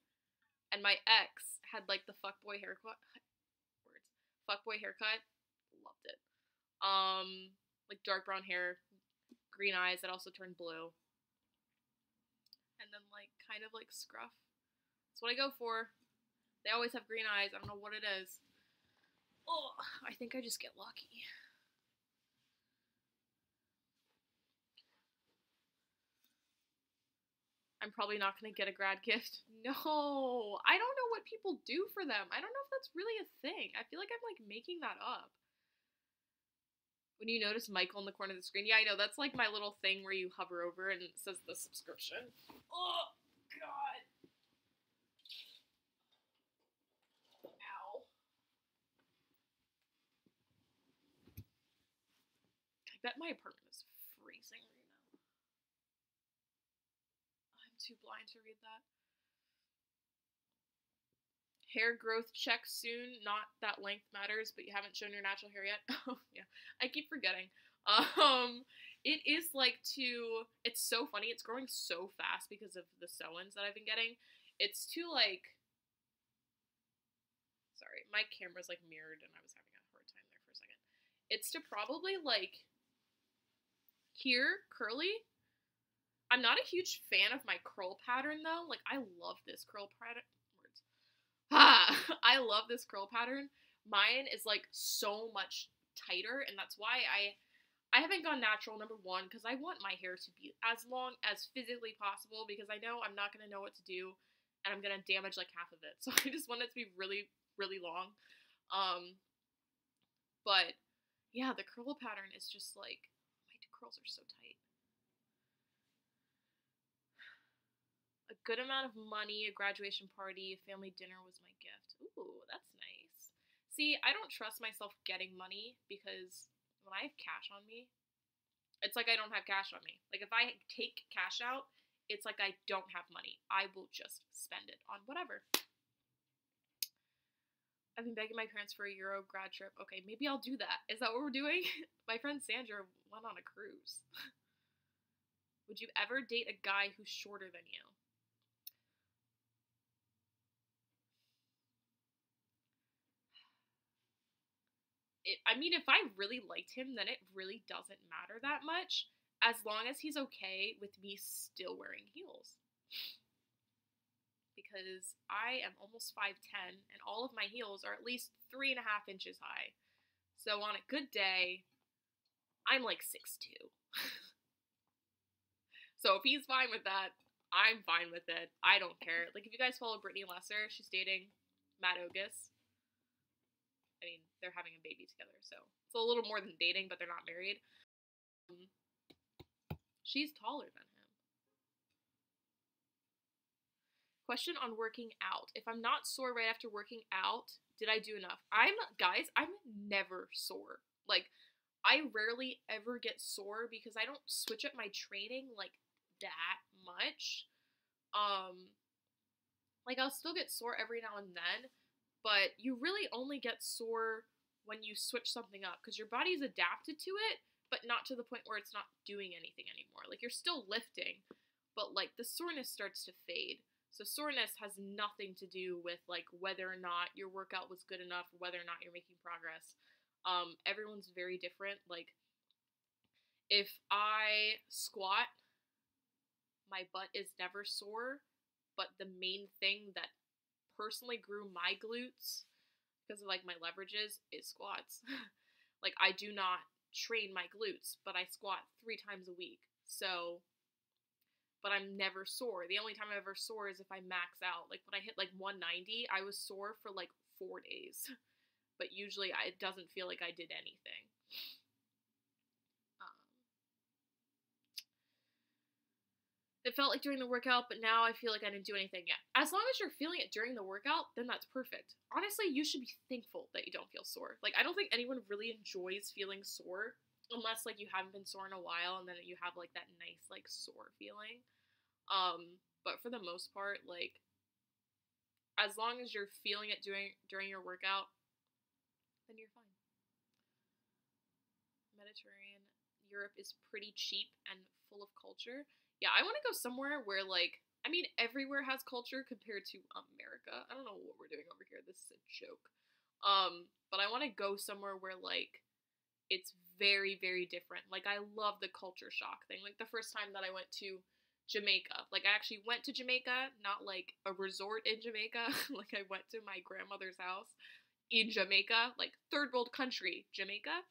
And my ex had like the fuckboy haircut. Fuckboy haircut. Loved it. Like dark brown hair, green eyes that also turned blue. And then like kind of like scruff. That's what I go for. They always have green eyes. I don't know what it is. Oh, I think I just get lucky. I'm probably not going to get a grad gift. No, I don't know what people do for them. I don't know if that's really a thing. I feel like I'm like making that up. When you notice Michael in the corner of the screen, yeah, I know, that's like my little thing where you hover over and it says the subscription. Oh, God. Ow. I bet my apartment is freezing right now. I'm too blind to read that. Hair growth check soon. Not that length matters, but you haven't shown your natural hair yet. Oh, yeah. I keep forgetting. It is like it's so funny. It's growing so fast because of the sew-ins that I've been getting. It's to like, sorry, my camera's like mirrored and I was having a hard time there for a second. It's to probably like here, curly. I'm not a huge fan of my curl pattern though. Like I love this curl pattern. I love this curl pattern. Mine is like so much tighter, and that's why I haven't gone natural, number one, because I want my hair to be as long as physically possible, because I know I'm not going to know what to do, and I'm going to damage like half of it. So I just want it to be really, really long. But yeah, the curl pattern is just like, my curls are so tight. A good amount of money, a graduation party, a family dinner was my gift. Ooh, that's nice. See, I don't trust myself getting money because when I have cash on me, it's like I don't have cash on me. Like if I take cash out, it's like I don't have money. I will just spend it on whatever. I've been begging my parents for a Euro grad trip. Okay, maybe I'll do that. Is that what we're doing? My friend Sandra went on a cruise. Would you ever date a guy who's shorter than you? I mean, if I really liked him, then it really doesn't matter that much, as long as he's okay with me still wearing heels. Because I am almost 5'10", and all of my heels are at least 3.5 inches high. So on a good day, I'm like 6'2". So if he's fine with that, I'm fine with it. I don't care. Like, if you guys follow Brittany Lesser, she's dating Matt Ogus. I mean, they're having a baby together, so it's a little more than dating, but they're not married. She's taller than him. Question on working out. If I'm not sore right after working out, did I do enough? I'm never sore. Like, I rarely ever get sore because I don't switch up my training like that much. Like I'll still get sore every now and then, but you really only get sore when you switch something up because your body's adapted to it, but not to the point where it's not doing anything anymore. Like you're still lifting, but like the soreness starts to fade. So soreness has nothing to do with like whether or not your workout was good enough or whether or not you're making progress. Everyone's very different. Like if I squat, my butt is never sore, but the main thing that personally grew my glutes because of like my leverages is squats. Like I do not train my glutes, but I squat 3 times a week. So, but I'm never sore. The only time I'm ever sore is if I max out. Like when I hit like 190, I was sore for like 4 days. But usually it doesn't feel like I did anything. It felt like during the workout, but now I feel like I didn't do anything yet. As long as you're feeling it during the workout, then that's perfect. Honestly, you should be thankful that you don't feel sore. Like, I don't think anyone really enjoys feeling sore unless, like, you haven't been sore in a while and then you have, like, that nice, like, sore feeling. But for the most part, like, as long as you're feeling it during your workout, then you're fine. Mediterranean Europe is pretty cheap and full of culture. Yeah, I want to go somewhere where, like, I mean, everywhere has culture compared to America. I don't know what we're doing over here. This is a joke. But I want to go somewhere where, like, it's very, very different. Like, I love the culture shock thing. Like, the first time that I went to Jamaica, like, I actually went to Jamaica, not, like, a resort in Jamaica. Like, I went to my grandmother's house in Jamaica, like, third world country, Jamaica.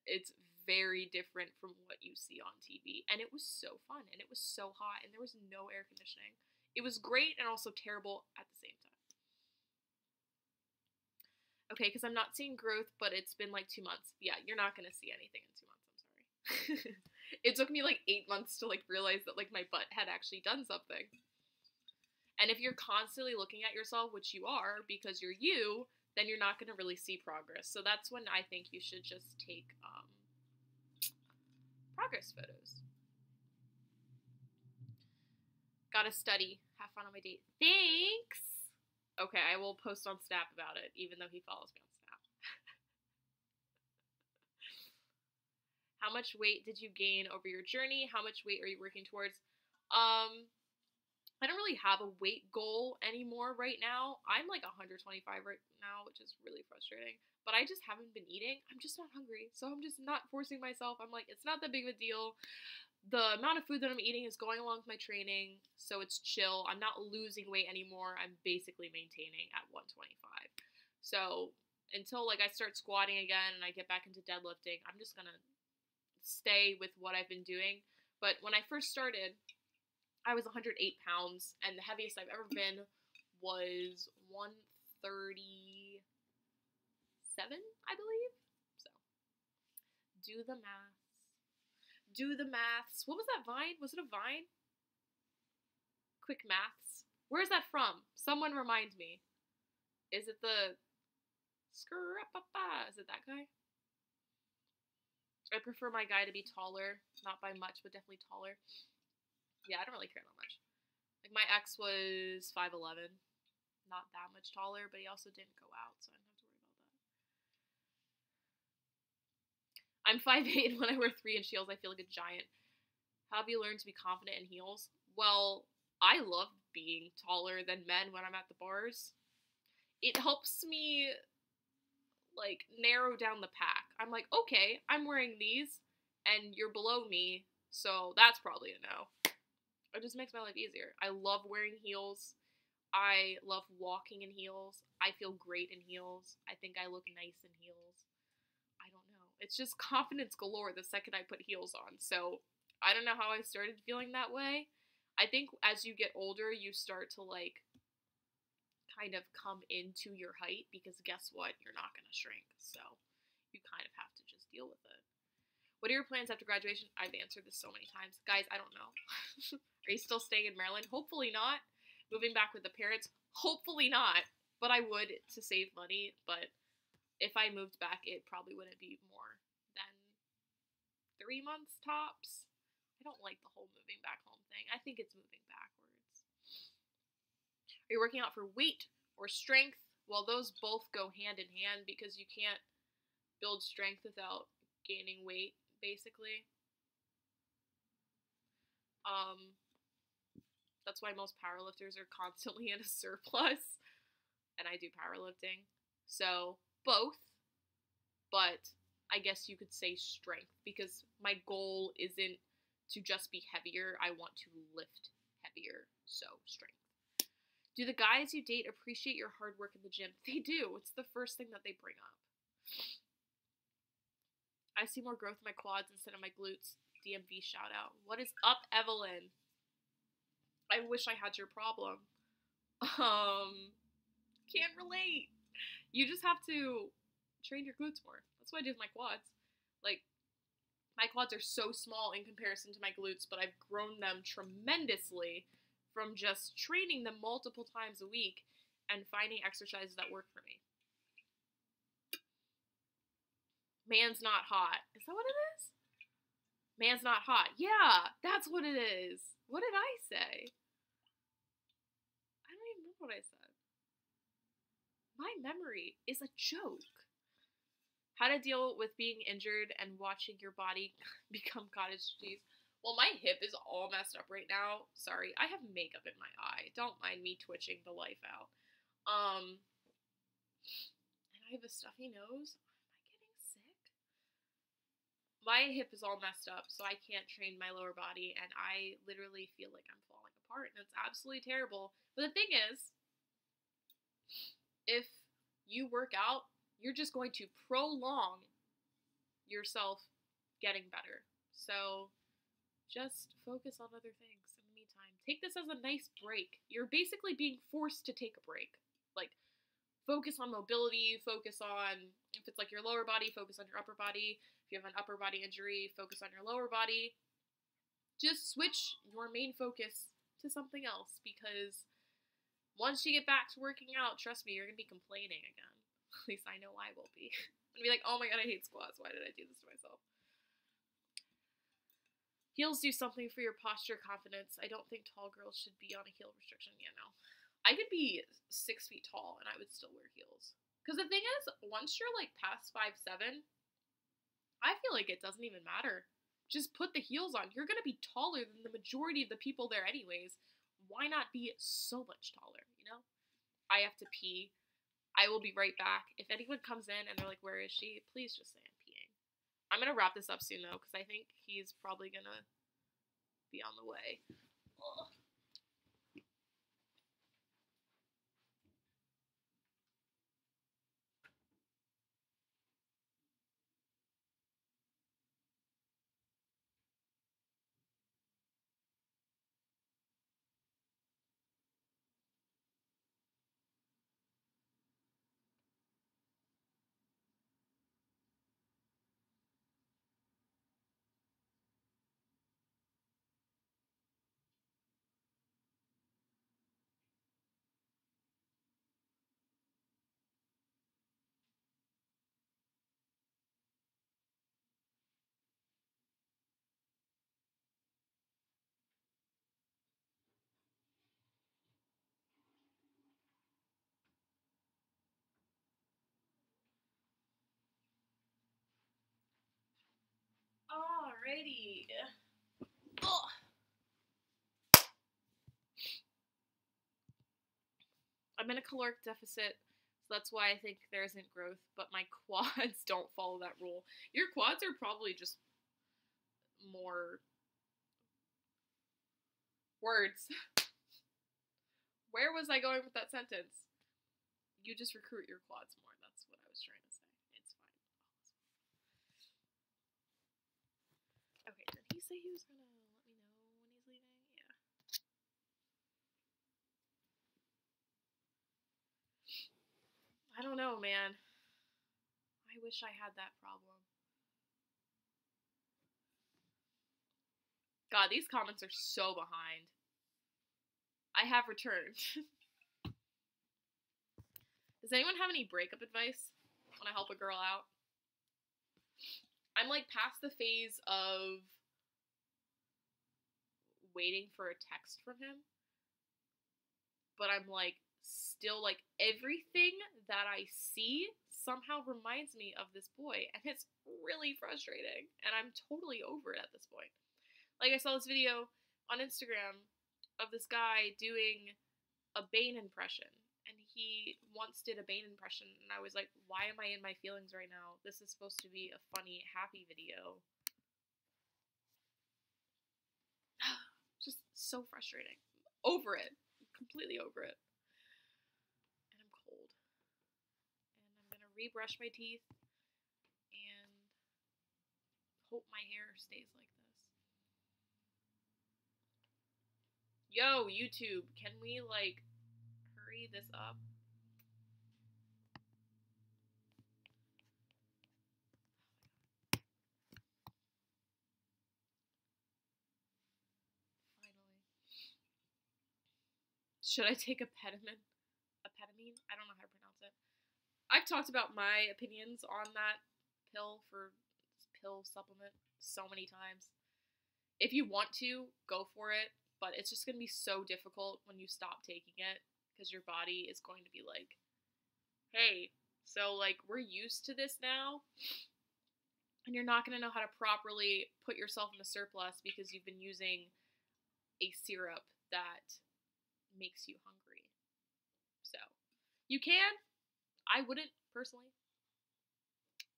It's very different from what you see on TV, and it was so fun, and it was so hot, and there was no air conditioning. It was great and also terrible at the same time. Okay, because I'm not seeing growth, but it's been like 2 months. Yeah, you're not gonna see anything in 2 months. I'm sorry. It took me like 8 months to like realize that like my butt had actually done something. And if you're constantly looking at yourself, which you are because you're you, then you're not gonna really see progress. So that's when I think you should just take progress photos. Gotta study. Have fun on my date. Thanks. Okay, I will post on Snap about it, even though he follows me on Snap. How much weight did you gain over your journey? How much weight are you working towards? I don't really have a weight goal anymore right now. I'm like 125 right now, which is really frustrating. But I just haven't been eating. I'm just not hungry. So I'm just not forcing myself. I'm like, it's not that big of a deal. The amount of food that I'm eating is going along with my training, so it's chill. I'm not losing weight anymore. I'm basically maintaining at 125. So until like I start squatting again and I get back into deadlifting, I'm just gonna stay with what I've been doing. But when I first started, I was 108 pounds, and the heaviest I've ever been was 137, I believe. So, do the math. Do the maths. What was that Vine? Was it a Vine? Quick maths. Where's that from? Someone remind me. Is it the Is it that guy? I prefer my guy to be taller. Not by much, but definitely taller. Yeah, I don't really care that much. Like, my ex was 5'11". Not that much taller, but he also didn't go out, so I don't have to worry about that. I'm 5'8". When I wear 3-inch heels, I feel like a giant. How have you learned to be confident in heels? Well, I love being taller than men when I'm at the bars. It helps me, like, narrow down the pack. I'm like, okay, I'm wearing these, and you're below me, so that's probably a no. It just makes my life easier. I love wearing heels. I love walking in heels. I feel great in heels. I think I look nice in heels. I don't know. It's just confidence galore the second I put heels on. So I don't know how I started feeling that way. I think as you get older, you start to like kind of come into your height because guess what? You're not going to shrink. So you kind of have to just deal with it. What are your plans after graduation? I've answered this so many times. Guys, I don't know. Are you still staying in Maryland? Hopefully not. Moving back with the parents? Hopefully not. But I would to save money. But if I moved back, it probably wouldn't be more than 3 months tops. I don't like the whole moving back home thing. I think it's moving backwards. Are you working out for weight or strength? Well, those both go hand in hand because you can't build strength without gaining weight, basically. That's why most powerlifters are constantly in a surplus, and I do powerlifting. So, both, but I guess you could say strength, because my goal isn't to just be heavier, I want to lift heavier, so strength. Do the guys you date appreciate your hard work in the gym? They do. It's the first thing that they bring up. I see more growth in my quads instead of my glutes. DMV shout out. What is up, Evelyn? I wish I had your problem. Can't relate. You just have to train your glutes more. That's what I do with my quads. Like, my quads are so small in comparison to my glutes, but I've grown them tremendously from just training them multiple times a week and finding exercises that work for me. Man's not hot. Is that what it is? Man's not hot. Yeah, that's what it is. What did I say? I don't even know what I said. My memory is a joke. How to deal with being injured and watching your body become cottage cheese. Well, my hip is all messed up right now. Sorry, I have makeup in my eye. Don't mind me twitching the life out. And I have a stuffy nose. Am I getting sick? My hip is all messed up, so I can't train my lower body, and I literally feel like I'm falling apart, and it's absolutely terrible. But the thing is, if you work out, you're just going to prolong yourself getting better. So just focus on other things in the meantime. Take this as a nice break. You're basically being forced to take a break. Like, focus on mobility, focus on, if it's like your lower body, focus on your upper body. If you have an upper body injury, focus on your lower body. Just switch your main focus to something else, because once you get back to working out, trust me, you're going to be complaining again. At least I know I will be. I'm going to be like, oh my god, I hate squats. Why did I do this to myself? Heels do something for your posture, confidence. I don't think tall girls should be on a heel restriction. Yeah, no. I could be 6 feet tall and I would still wear heels. Because the thing is, once you're like past 5'7", I feel like it doesn't even matter. Just put the heels on. You're going to be taller than the majority of the people there anyways. Why not be so much taller, you know? I have to pee. I will be right back. If anyone comes in and they're like, where is she? Please just say I'm peeing. I'm going to wrap this up soon, though, because I think he's probably going to be on the way. Ugh. Alrighty. Ugh. I'm in a caloric deficit, so that's why I think there isn't growth, but my quads don't follow that rule. Your quads are probably just more words. Where was I going with that sentence? You just recruit your quads more. That's what I was trying to say. It's fine. Okay, did he say he was gonna let me know when he's leaving? Yeah. I don't know, man. I wish I had that problem. God, these comments are so behind. I have returned. Does anyone have any breakup advice? Want to help a girl out? I'm like past the phase of waiting for a text from him, but I'm like still like everything that I see somehow reminds me of this boy, and it's really frustrating, and I'm totally over it at this point. Like, I saw this video on Instagram of this guy doing a Bane impression, and he once did a Bane impression, and I was like, why am I in my feelings right now? This is supposed to be a funny, happy video. Just so frustrating. Over it. Completely over it. And I'm cold. And I'm gonna rebrush my teeth and hope my hair stays like this. Yo, YouTube, can we, like, hurry this up? Finally. Should I take a petamine? A petamine? I don't know how to pronounce it. I've talked about my opinions on that pill supplement so many times. If you want to, go for it, but it's just going to be so difficult when you stop taking it, because your body is going to be like, hey, so like we're used to this now, and you're not going to know how to properly put yourself in a surplus because you've been using a syrup that makes you hungry. So, you can. I wouldn't, personally,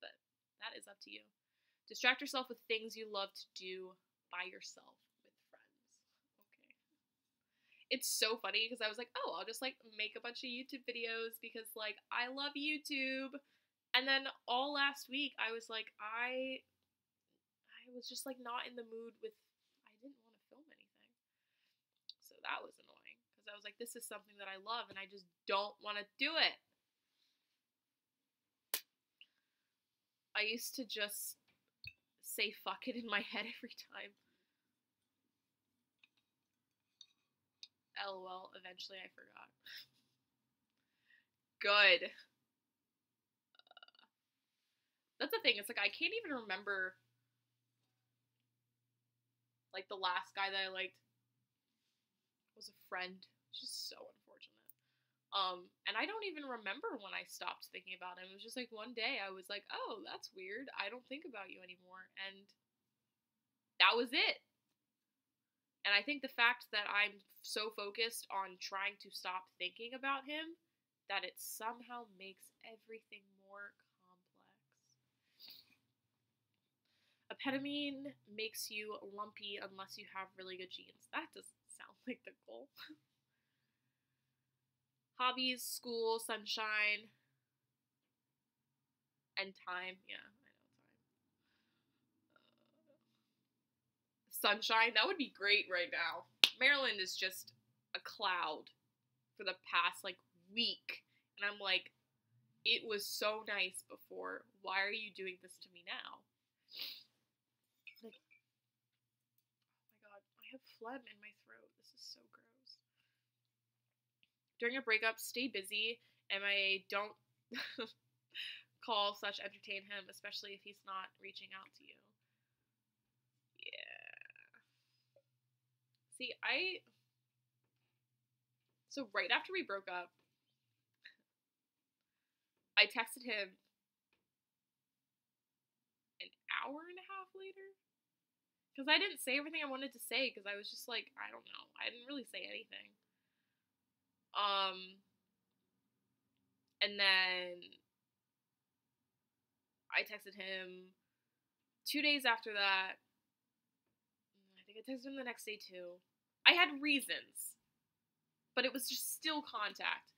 but that is up to you. Distract yourself with things you love to do by yourself with friends. Okay. It's so funny because I was like, oh, I'll just like make a bunch of YouTube videos because like I love YouTube. And then all last week I was like, I was just like not in the mood with, I didn't want to film anything. So that was annoying because I was like, this is something that I love and I just don't want to do it. I used to just say fuck it in my head every time. LOL, eventually I forgot. Good. That's the thing, it's like I can't even remember like the last guy that I liked was a friend. It's just so unfortunate. And I don't even remember when I stopped thinking about him. It was just like one day I was like, oh, that's weird. I don't think about you anymore. And that was it. And I think the fact that I'm so focused on trying to stop thinking about him that it somehow makes everything more complex. Epetamine makes you lumpy unless you have really good genes. That doesn't sound like the goal. Hobbies, school, sunshine, and time. Yeah, I know time. Sunshine, that would be great right now. Maryland is just a cloud for the past, like, week. And I'm like, it was so nice before. Why are you doing this to me now? Like, oh my god, I have phlegm in my throat. This is so gross. During a breakup, stay busy, and I don't call / entertain him, especially if he's not reaching out to you. Yeah. See, so right after we broke up, I texted him an hour and a half later. Because I didn't say everything I wanted to say, because I was just like, I don't know. I didn't really say anything. And then I texted him 2 days after that. I think I texted him the next day too. I had reasons, but it was just still contact.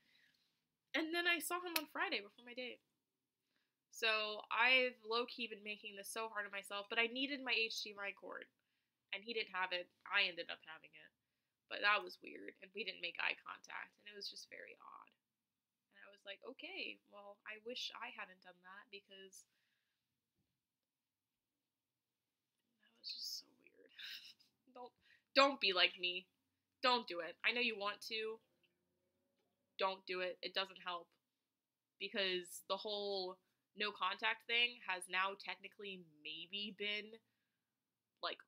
And then I saw him on Friday before my date. So I've low-key been making this so hard on myself, but I needed my HDMI cord. And he didn't have it. I ended up having it. But that was weird, and we didn't make eye contact, and it was just very odd. And I was like, okay, well, I wish I hadn't done that, because that was just so weird. Don't be like me. Don't do it. I know you want to. Don't do it. It doesn't help. Because the whole no contact thing has now technically maybe been like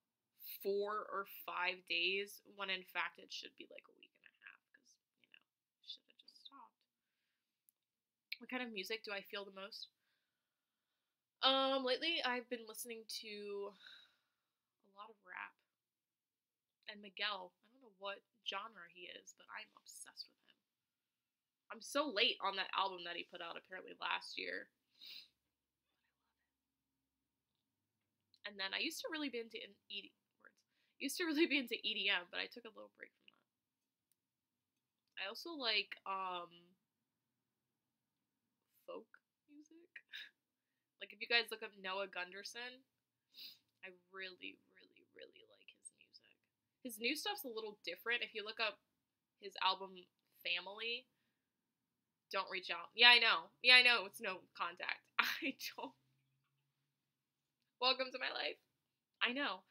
4 or 5 days, when in fact it should be like a week and a half, because, should have just stopped. What kind of music do I feel the most? Lately I've been listening to a lot of rap. And Miguel, I don't know what genre he is, but I'm obsessed with him. I'm so late on that album that he put out apparently last year. And then I used to really be into EDM, but I took a little break from that. I also like folk music. Like, if you guys look up Noah Gunderson, I really, really, really like his music. His new stuff's a little different. If you look up his album Family, don't reach out. Yeah, I know. It's no contact. I don't. Welcome to my life. I know.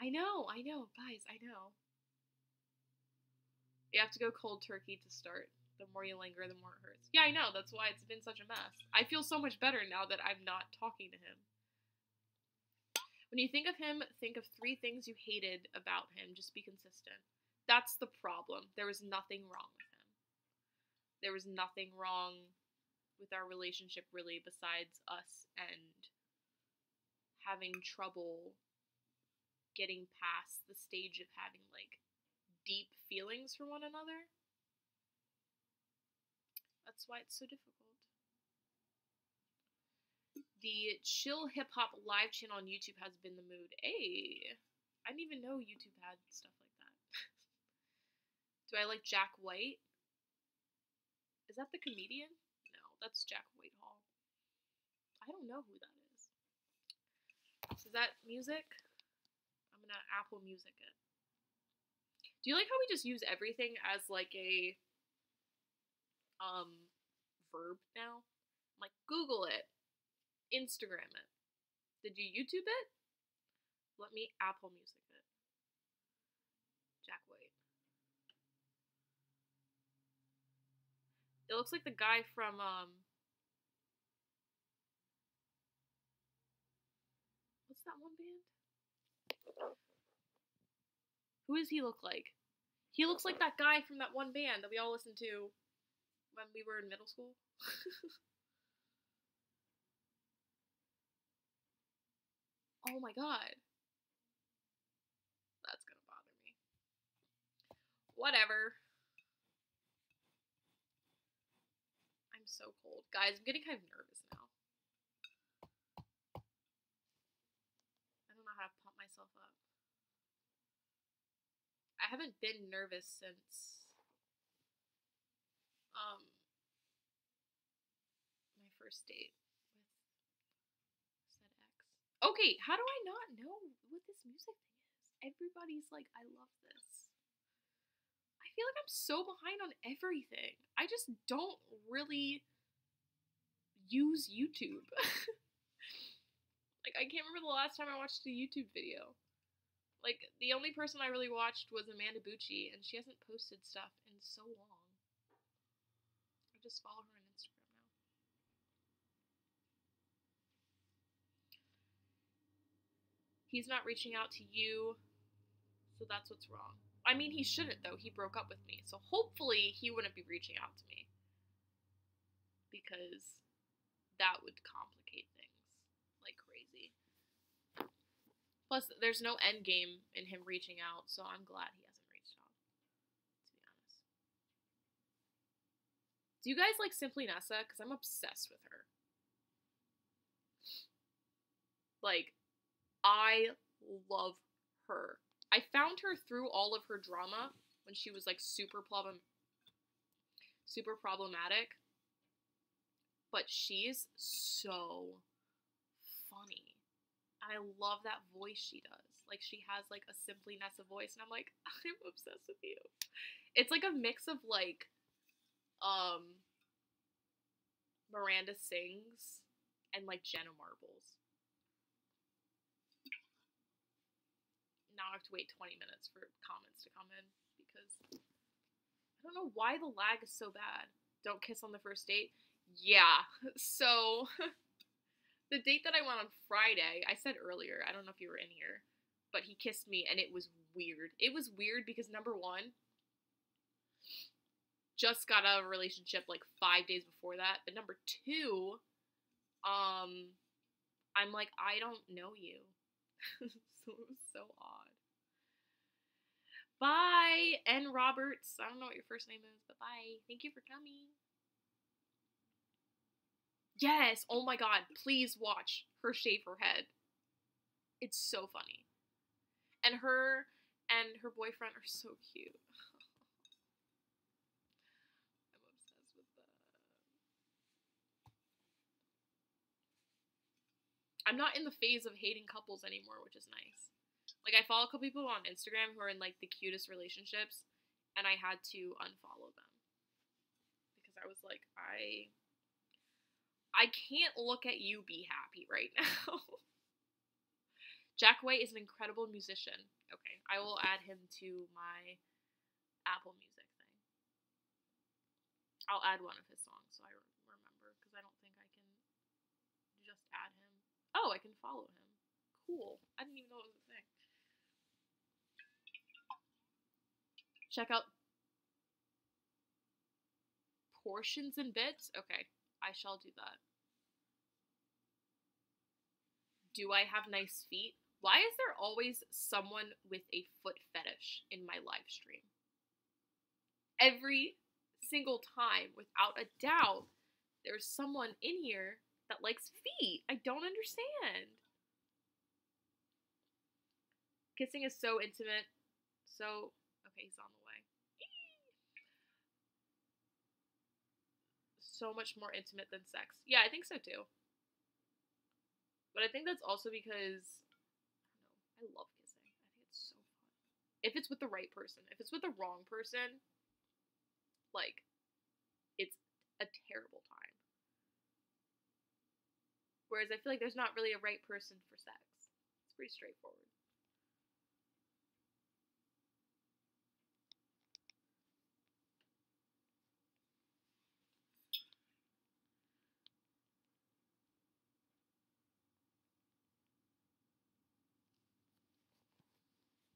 Guys, I know. You have to go cold turkey to start. The more you linger, the more it hurts. Yeah, I know. That's why it's been such a mess. I feel so much better now that I'm not talking to him. When you think of him, think of 3 things you hated about him. Just be consistent. That's the problem. There was nothing wrong with him. There was nothing wrong with our relationship, really, besides us and having trouble getting past the stage of having, like, deep feelings for one another. That's why it's so difficult. The chill hip-hop live channel on YouTube has been the mood. Hey, I didn't even know YouTube had stuff like that. Do I like Jack White? Is that the comedian? No, that's Jack Whitehall. I don't know who that is. Is that music? I'm gonna Apple Music it. Do you like how we just use everything as like a verb now? I'm like, Google it. Instagram it. Did you YouTube it? Let me Apple Music it. Jack White. It looks like the guy from, what's that one band? Who does he look like? He looks like that guy from that one band that we all listened to when we were in middle school. Oh my god. That's gonna bother me. Whatever. I'm so cold. Guys, I'm getting kind of nervous now. I don't know how to pump myself up. I haven't been nervous since my first date with said ex. Okay, how do I not know what this music thing is? Everybody's like, I love this. I feel like I'm so behind on everything. I just don't really use YouTube. Like, I can't remember the last time I watched a YouTube video. Like, the only person I really watched was Amanda Bucci, and she hasn't posted stuff in so long. I just follow her on Instagram now. He's not reaching out to you, so that's what's wrong. I mean, he shouldn't, though. He broke up with me, so hopefully he wouldn't be reaching out to me. Because that would complicate things like crazy. Plus, there's no end game in him reaching out, so I'm glad he hasn't reached out, to be honest. Do you guys like Simply Nessa? Because I'm obsessed with her. Like, I love her. I found her through all of her drama when she was like super problematic. But she's so funny. I love that voice she does. Like, she has like a Simply Nessa voice, and I'm like, I'm obsessed with you. It's like a mix of like Miranda Sings and like Jenna Marbles. Now I have to wait 20 minutes for comments to come in because I don't know why the lag is so bad. Don't kiss on the first date. Yeah, so the date that I went on Friday, I said earlier, I don't know if you were in here, but he kissed me and it was weird. It was weird because number one, just got out of a relationship like 5 days before that, but number two, I'm like, I don't know you. So it was so odd. Bye, N. Roberts. I don't know what your first name is, but bye. Thank you for coming. Yes, oh my god, please watch her shave her head. It's so funny. And her boyfriend are so cute. I'm obsessed with that. I'm not in the phase of hating couples anymore, which is nice. Like, I follow a couple people on Instagram who are in like the cutest relationships, and I had to unfollow them because I was like, I can't look at you be happy right now. Jack White is an incredible musician. Okay, I will add him to my Apple Music thing. I'll add one of his songs so I remember, because I don't think I can just add him. Oh, I can follow him. Cool. I didn't even know it was a thing. Check out Portions and Bits. Okay, I shall do that. Do I have nice feet? Why is there always someone with a foot fetish in my live stream? Every single time, without a doubt, there's someone in here that likes feet. I don't understand. Kissing is so intimate. So, okay, he's on the way. So much more intimate than sex. Yeah, I think so too. But I think that's also because, I don't know, I love kissing. I think it's so fun. If it's with the right person. If it's with the wrong person, like, it's a terrible time. Whereas I feel like there's not really a right person for sex. It's pretty straightforward.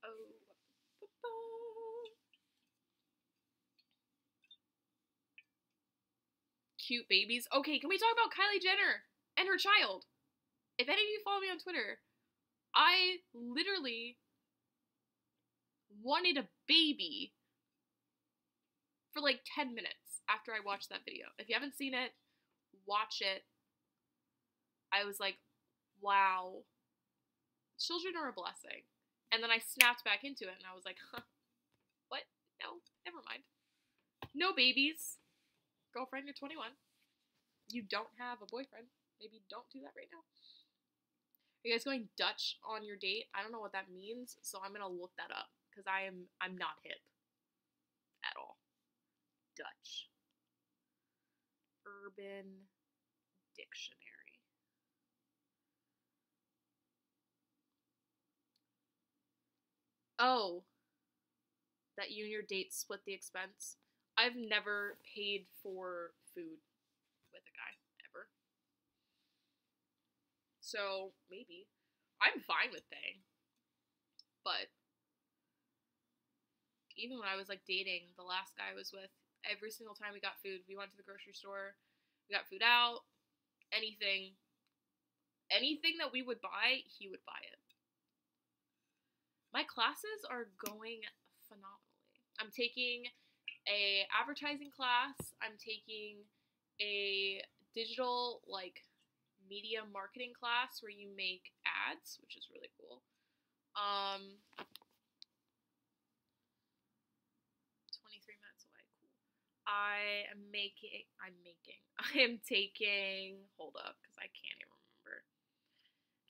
Oh. Cute babies. Okay, can we talk about Kylie Jenner and her child? If any of you follow me on Twitter, I literally wanted a baby for like 10 minutes after I watched that video. If you haven't seen it, watch it. I was like, wow, children are a blessing. And then I snapped back into it and I was like, huh, what? No, never mind. No babies. Girlfriend, you're 21. You don't have a boyfriend. Maybe don't do that right now. Are you guys going Dutch on your date? I don't know what that means, so I'm gonna look that up because I'm not hip at all. Dutch. Urban Dictionary. Oh, that you and your date split the expense. I've never paid for food with a guy, ever. So, maybe. I'm fine with paying. But, even when I was, like, dating, the last guy I was with, every single time we got food, we went to the grocery store, we got food out, anything that we would buy, he would buy it. My classes are going phenomenally. I'm taking a advertising class. I'm taking a digital, like, media marketing class where you make ads, which is really cool. 23 minutes away. Cool. I am taking, hold up, because I can't even remember.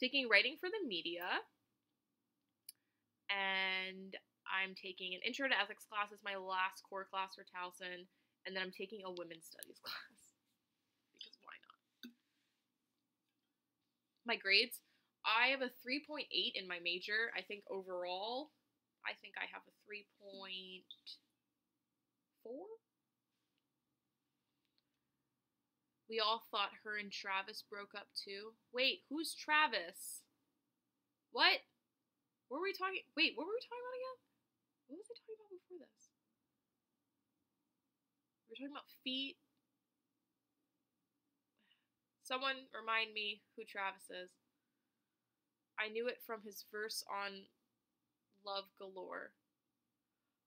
Taking writing for the media, and I'm taking an intro to ethics class as my last core class for Towson, and then I'm taking a women's studies class, because why not? My grades, I have a 3.8 in my major. I think overall, I think I have a 3.4. We all thought her and Travis broke up too. Wait, who's Travis? What? What were we talking? Wait, what were we talking about again? What was I talking about before this? We were talking about feet. Someone remind me who Travis is. I knew it from his verse on Love Galore.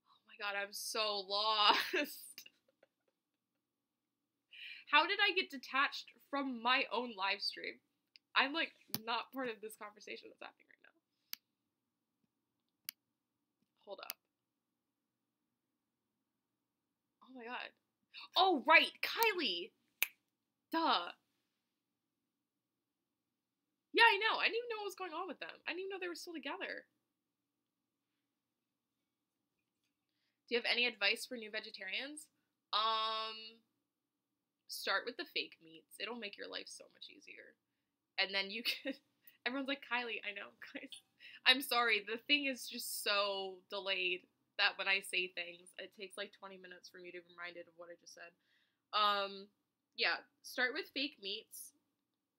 Oh my god, I'm so lost. How did I get detached from my own live stream? I'm like not part of this conversation that's happening right now. Hold up. Oh my god. Oh, right, Kylie. Duh. Yeah, I know. I didn't even know what was going on with them. I didn't even know they were still together. Do you have any advice for new vegetarians? Start with the fake meats. It'll make your life so much easier. And then you can... Everyone's like, Kylie, I know, guys. I'm sorry. The thing is just so delayed that when I say things, it takes like 20 minutes for me to be reminded of what I just said. Yeah, start with fake meats,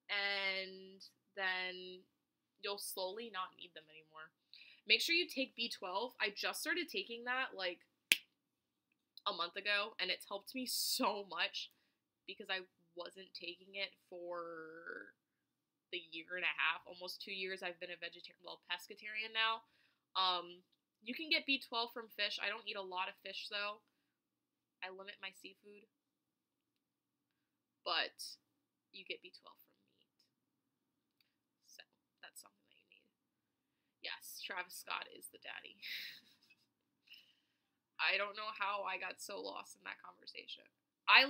and then you'll slowly not need them anymore. Make sure you take B12. I just started taking that like a month ago, and it's helped me so much because I wasn't taking it for the year and a half, almost 2 years I've been a pescatarian now. You can get B12 from fish. I don't eat a lot of fish though. I limit my seafood. But you get B12 from meat. So, that's something that you need. Yes, Travis Scott is the daddy. I don't know how I got so lost in that conversation. I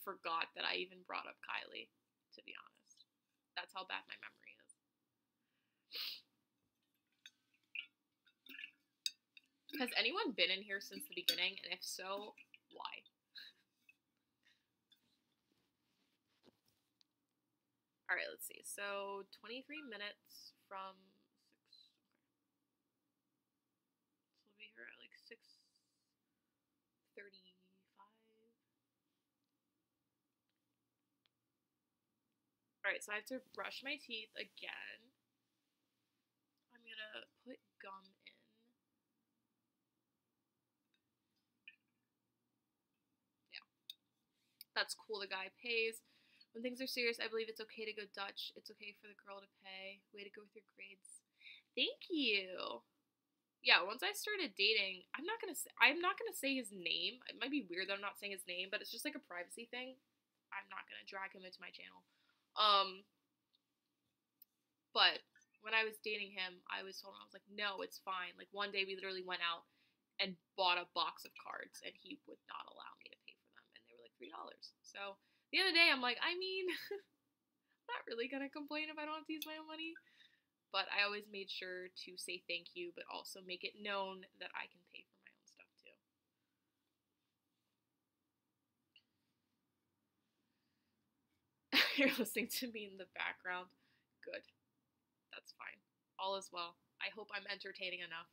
forgot that I even brought up Kylie, to be honest. That's how bad my memory is. Has anyone been in here since the beginning? And if so, why? All right, let's see. So 23 minutes from 6. Okay. So we'll be here at like 6:35. All right, so I have to brush my teeth again. I'm gonna put gum in. Yeah, that's cool. The guy pays. When things are serious, I believe it's okay to go Dutch. It's okay for the girl to pay. Way to go with your grades. Thank you. Yeah, once I started dating, I'm not gonna say his name. It might be weird that I'm not saying his name, but it's just like a privacy thing. I'm not gonna drag him into my channel. But when I was dating him, I was told him, I was like, no, it's fine. Like one day we literally went out and bought a box of cards, and he would not allow me to pay for them, and they were like $3. So the other day, I'm like, I mean, I'm not really gonna complain if I don't have to use my own money. But I always made sure to say thank you, but also make it known that I can pay for my own stuff too. You're listening to me in the background. Good. That's fine. All is well. I hope I'm entertaining enough.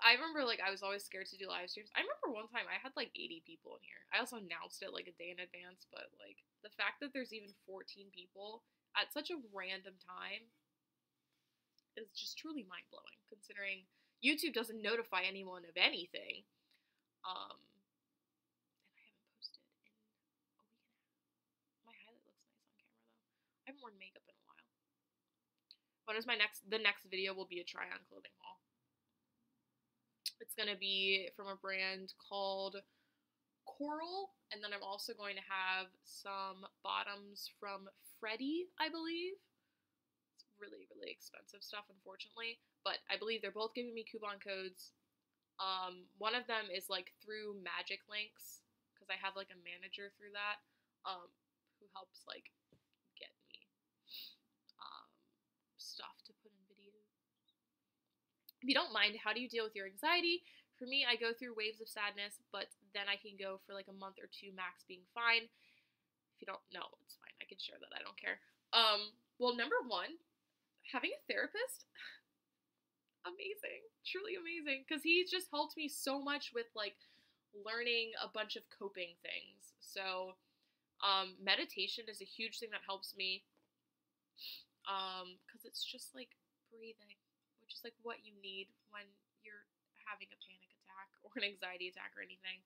I remember like I was always scared to do live streams. I remember one time I had like 80 people in here. I also announced it like a day in advance, but like the fact that there's even 14 people at such a random time is just truly mind blowing considering YouTube doesn't notify anyone of anything. And I haven't posted in a week and a half. My highlight looks nice on camera though. I haven't worn makeup in a while. When is the next video will be a try on clothing haul. It's gonna be from a brand called Coral, and then I'm also going to have some bottoms from Freddie, I believe. It's really, really expensive stuff, unfortunately, but I believe they're both giving me coupon codes. One of them is like through Magic Links, because I have like a manager through that, who helps like get me stuff to put in videos. If you don't mind, how do you deal with your anxiety? For me, I go through waves of sadness, but then I can go for like a month or two max being fine. If you don't know, it's fine. I can share that. I don't care. Well, number one, having a therapist, amazing, truly amazing, because he's just helped me so much with like learning a bunch of coping things. So, meditation is a huge thing that helps me, because it's just like breathing, which is like what you need when you're having a panic attack or an anxiety attack or anything.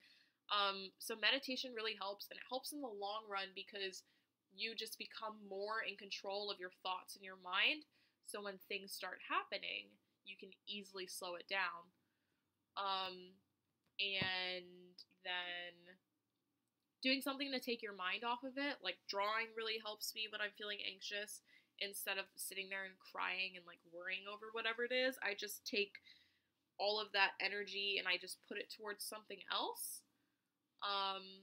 So meditation really helps, and it helps in the long run because you just become more in control of your thoughts and your mind. So when things start happening, you can easily slow it down. And then doing something to take your mind off of it, like drawing really helps me when I'm feeling anxious. Instead of sitting there and crying and like worrying over whatever it is, I just take all of that energy and I just put it towards something else. And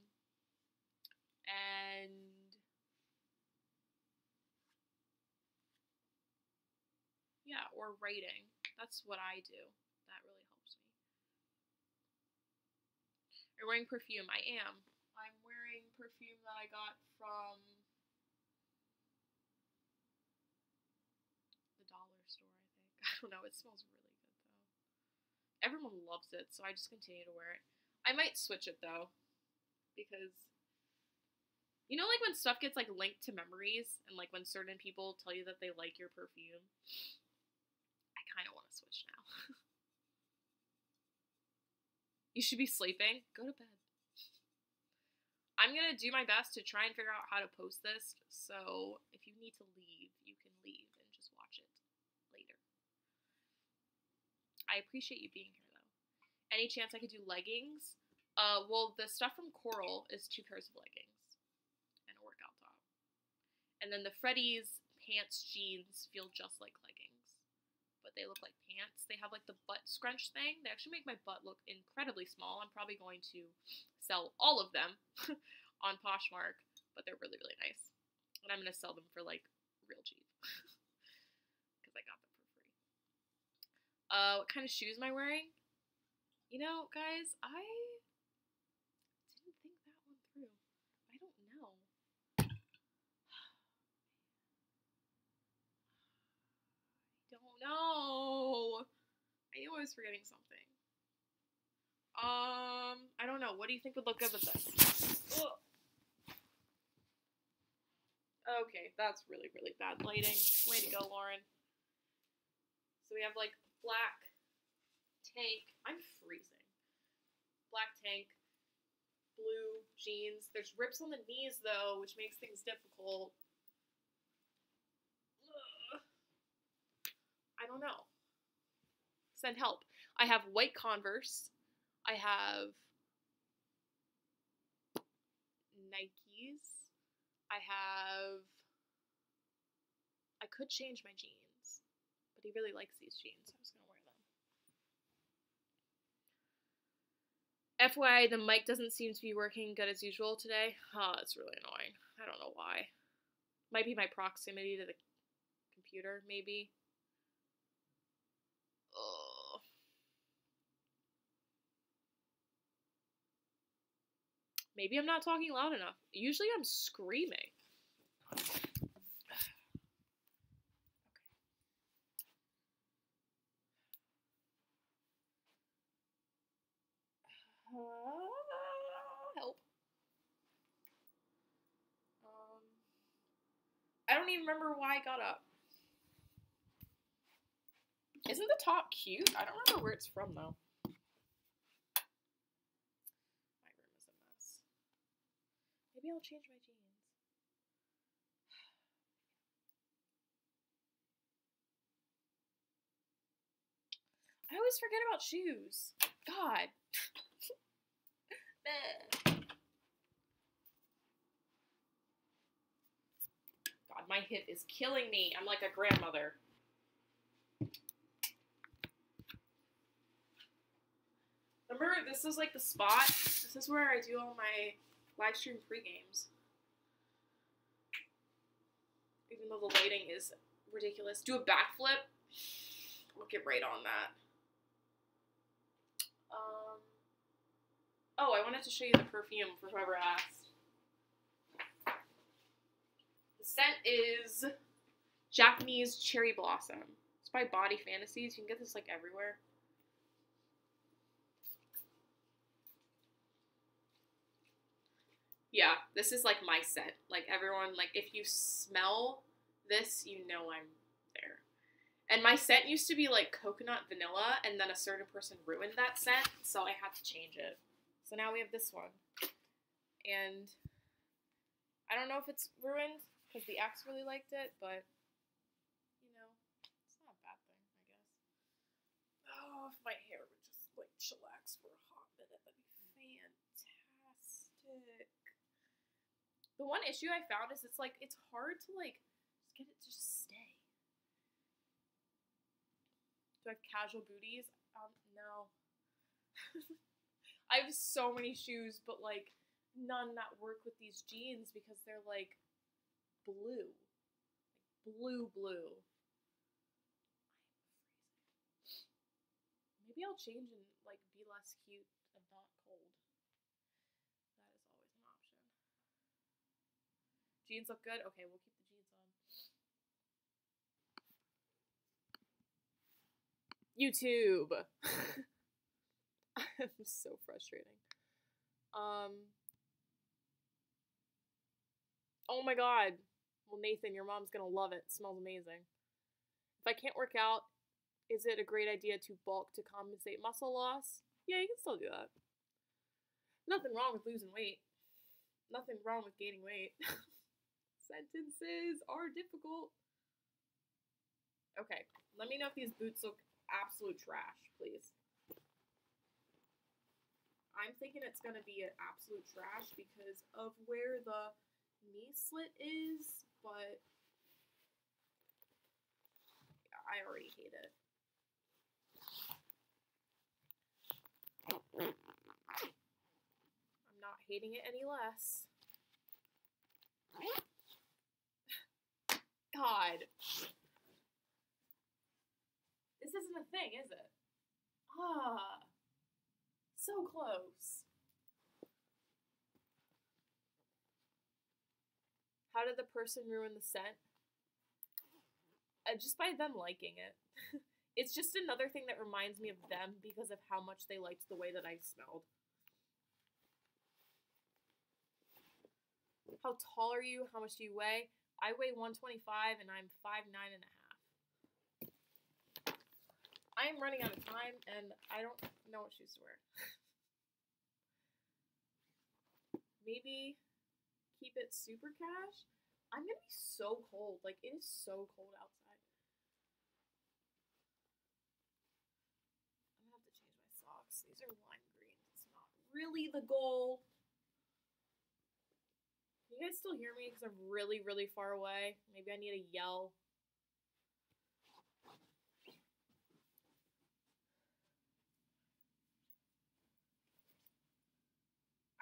yeah, or writing. That's what I do. That really helps me. You're wearing perfume. I am. I'm wearing perfume that I got from the dollar store, I think. I don't know. It smells really good though. Everyone loves it, so I just continue to wear it. I might switch it though, because you know, like when stuff gets like linked to memories, and like when certain people tell you that they like your perfume, I kind of want to switch now. You should be sleeping. Go to bed. I'm gonna do my best to try and figure out how to post this, so if you need to leave, you can leave and just watch it later. I appreciate you being here though. Any chance I could do leggings? Well, the stuff from Coral is 2 pairs of leggings and a workout top. And then the Freddy's pants jeans feel just like leggings, but they look like pants. They have like the butt scrunch thing. They actually make my butt look incredibly small. I'm probably going to sell all of them on Poshmark, but they're really, really nice. And I'm going to sell them for like real cheap because I got them for free. What kind of shoes am I wearing? You know, guys, I didn't think that one through. I don't know. always forgetting something. I don't know. What do you think would look good with this? Ugh. Okay, that's really, really bad lighting. Way to go, Lauren. So we have like black tank. I'm freezing. Black tank, blue jeans. There's rips on the knees though, which makes things difficult. Ugh. I don't know. Send help. I have white Converse. I have Nikes. I could change my jeans, but he really likes these jeans, so I was gonna wear them. FYI, the mic doesn't seem to be working good as usual today. Oh, it's really annoying. I don't know why. Might be my proximity to the computer, maybe. Ugh. Maybe I'm not talking loud enough. Usually I'm screaming. Help. I don't even remember why I got up. Isn't the top cute? I don't remember where it's from though. My room is a mess. Maybe I'll change my jeans. I always forget about shoes. God. God, my hip is killing me. I'm like a grandmother. Remember, this is like the spot. This is where I do all my live stream pre-games. Even though the lighting is ridiculous. Do a backflip. We'll get right on that. Oh, I wanted to show you the perfume for whoever asked. The scent is Japanese Cherry Blossom. It's by Body Fantasies. You can get this like everywhere. Yeah, this is like my scent. Like everyone, like if you smell this, you know I'm there. And my scent used to be like coconut vanilla, and then a certain person ruined that scent, so I had to change it. So now we have this one. And I don't know if it's ruined, because the ex really liked it, but, you know, it's not a bad thing, I guess. Oh, if my hair would just, like, chillax for a hot minute, that'd be fantastic. The one issue I found is it's, like, it's hard to, like, just get it to just stay. Do I have casual booties? No. I have so many shoes, but, like, none that work with these jeans because they're, like, blue. Like, blue. Maybe I'll change and, like, be less cute and not cold. That is always an option. Jeans look good? Okay, we'll keep the jeans on. YouTube! It's so frustrating. Oh my god. Well, Nathan, your mom's gonna love it. It smells amazing. If I can't work out, is it a great idea to bulk to compensate muscle loss? Yeah, you can still do that. Nothing wrong with losing weight. Nothing wrong with gaining weight. Sentences are difficult. Okay, let me know if these boots look absolute trash, please. I'm thinking it's gonna be an absolute trash because of where the knee slit is, but yeah, I already hate it. I'm not hating it any less. God. This isn't a thing, is it? Ah. So close. How did the person ruin the scent? Just by them liking it. It's just another thing that reminds me of them because of how much they liked the way that I smelled. How tall are you? How much do you weigh? I weigh 125 and I'm 5'9.5". I am running out of time and I don't know what shoes to wear. Maybe keep it super cash. I'm gonna be so cold. Like, it is so cold outside. I'm gonna have to change my socks. These are lime green. It's not really the goal. Can you guys still hear me? Because I'm really, really far away. Maybe I need to yell.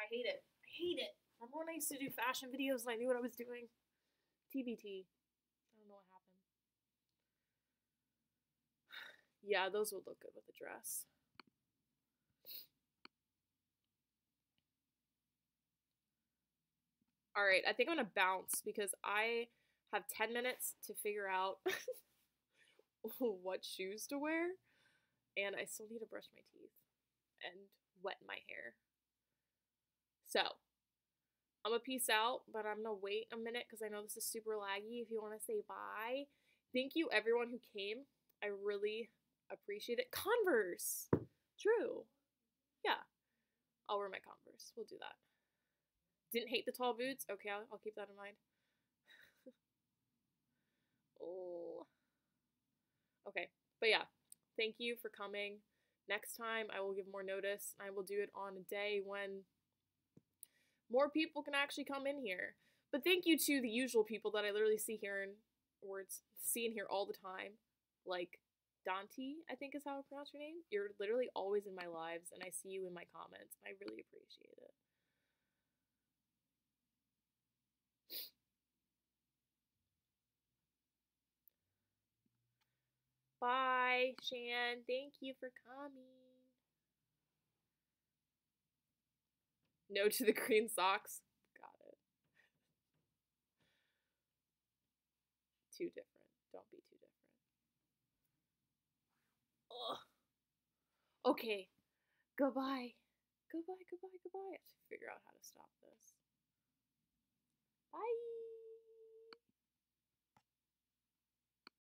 I hate it. I hate it. Remember when I used to do fashion videos and I knew what I was doing? TBT. I don't know what happened. Yeah, those would look good with a dress. Alright, I think I'm gonna bounce because I have 10 minutes to figure out what shoes to wear. And I still need to brush my teeth and wet my hair. So, I'm gonna peace out, but I'm gonna wait a minute because I know this is super laggy. If you want to say bye, thank you everyone who came. I really appreciate it. Converse, true, yeah. I'll wear my Converse. We'll do that. Didn't hate the tall boots. Okay, I'll keep that in mind. Oh, okay, but yeah, thank you for coming. Next time I will give more notice. I will do it on a day when more people can actually come in here. But thank you to the usual people that I literally see here in here all the time. Like Dante, I think is how I pronounce your name. You're literally always in my lives and I see you in my comments and I really appreciate it. Bye, Shan. Thank you for coming. No to the green socks. Got it. Too different. Don't be too different. Ugh. Okay. Goodbye. Goodbye, goodbye, goodbye. I have to figure out how to stop this. Bye.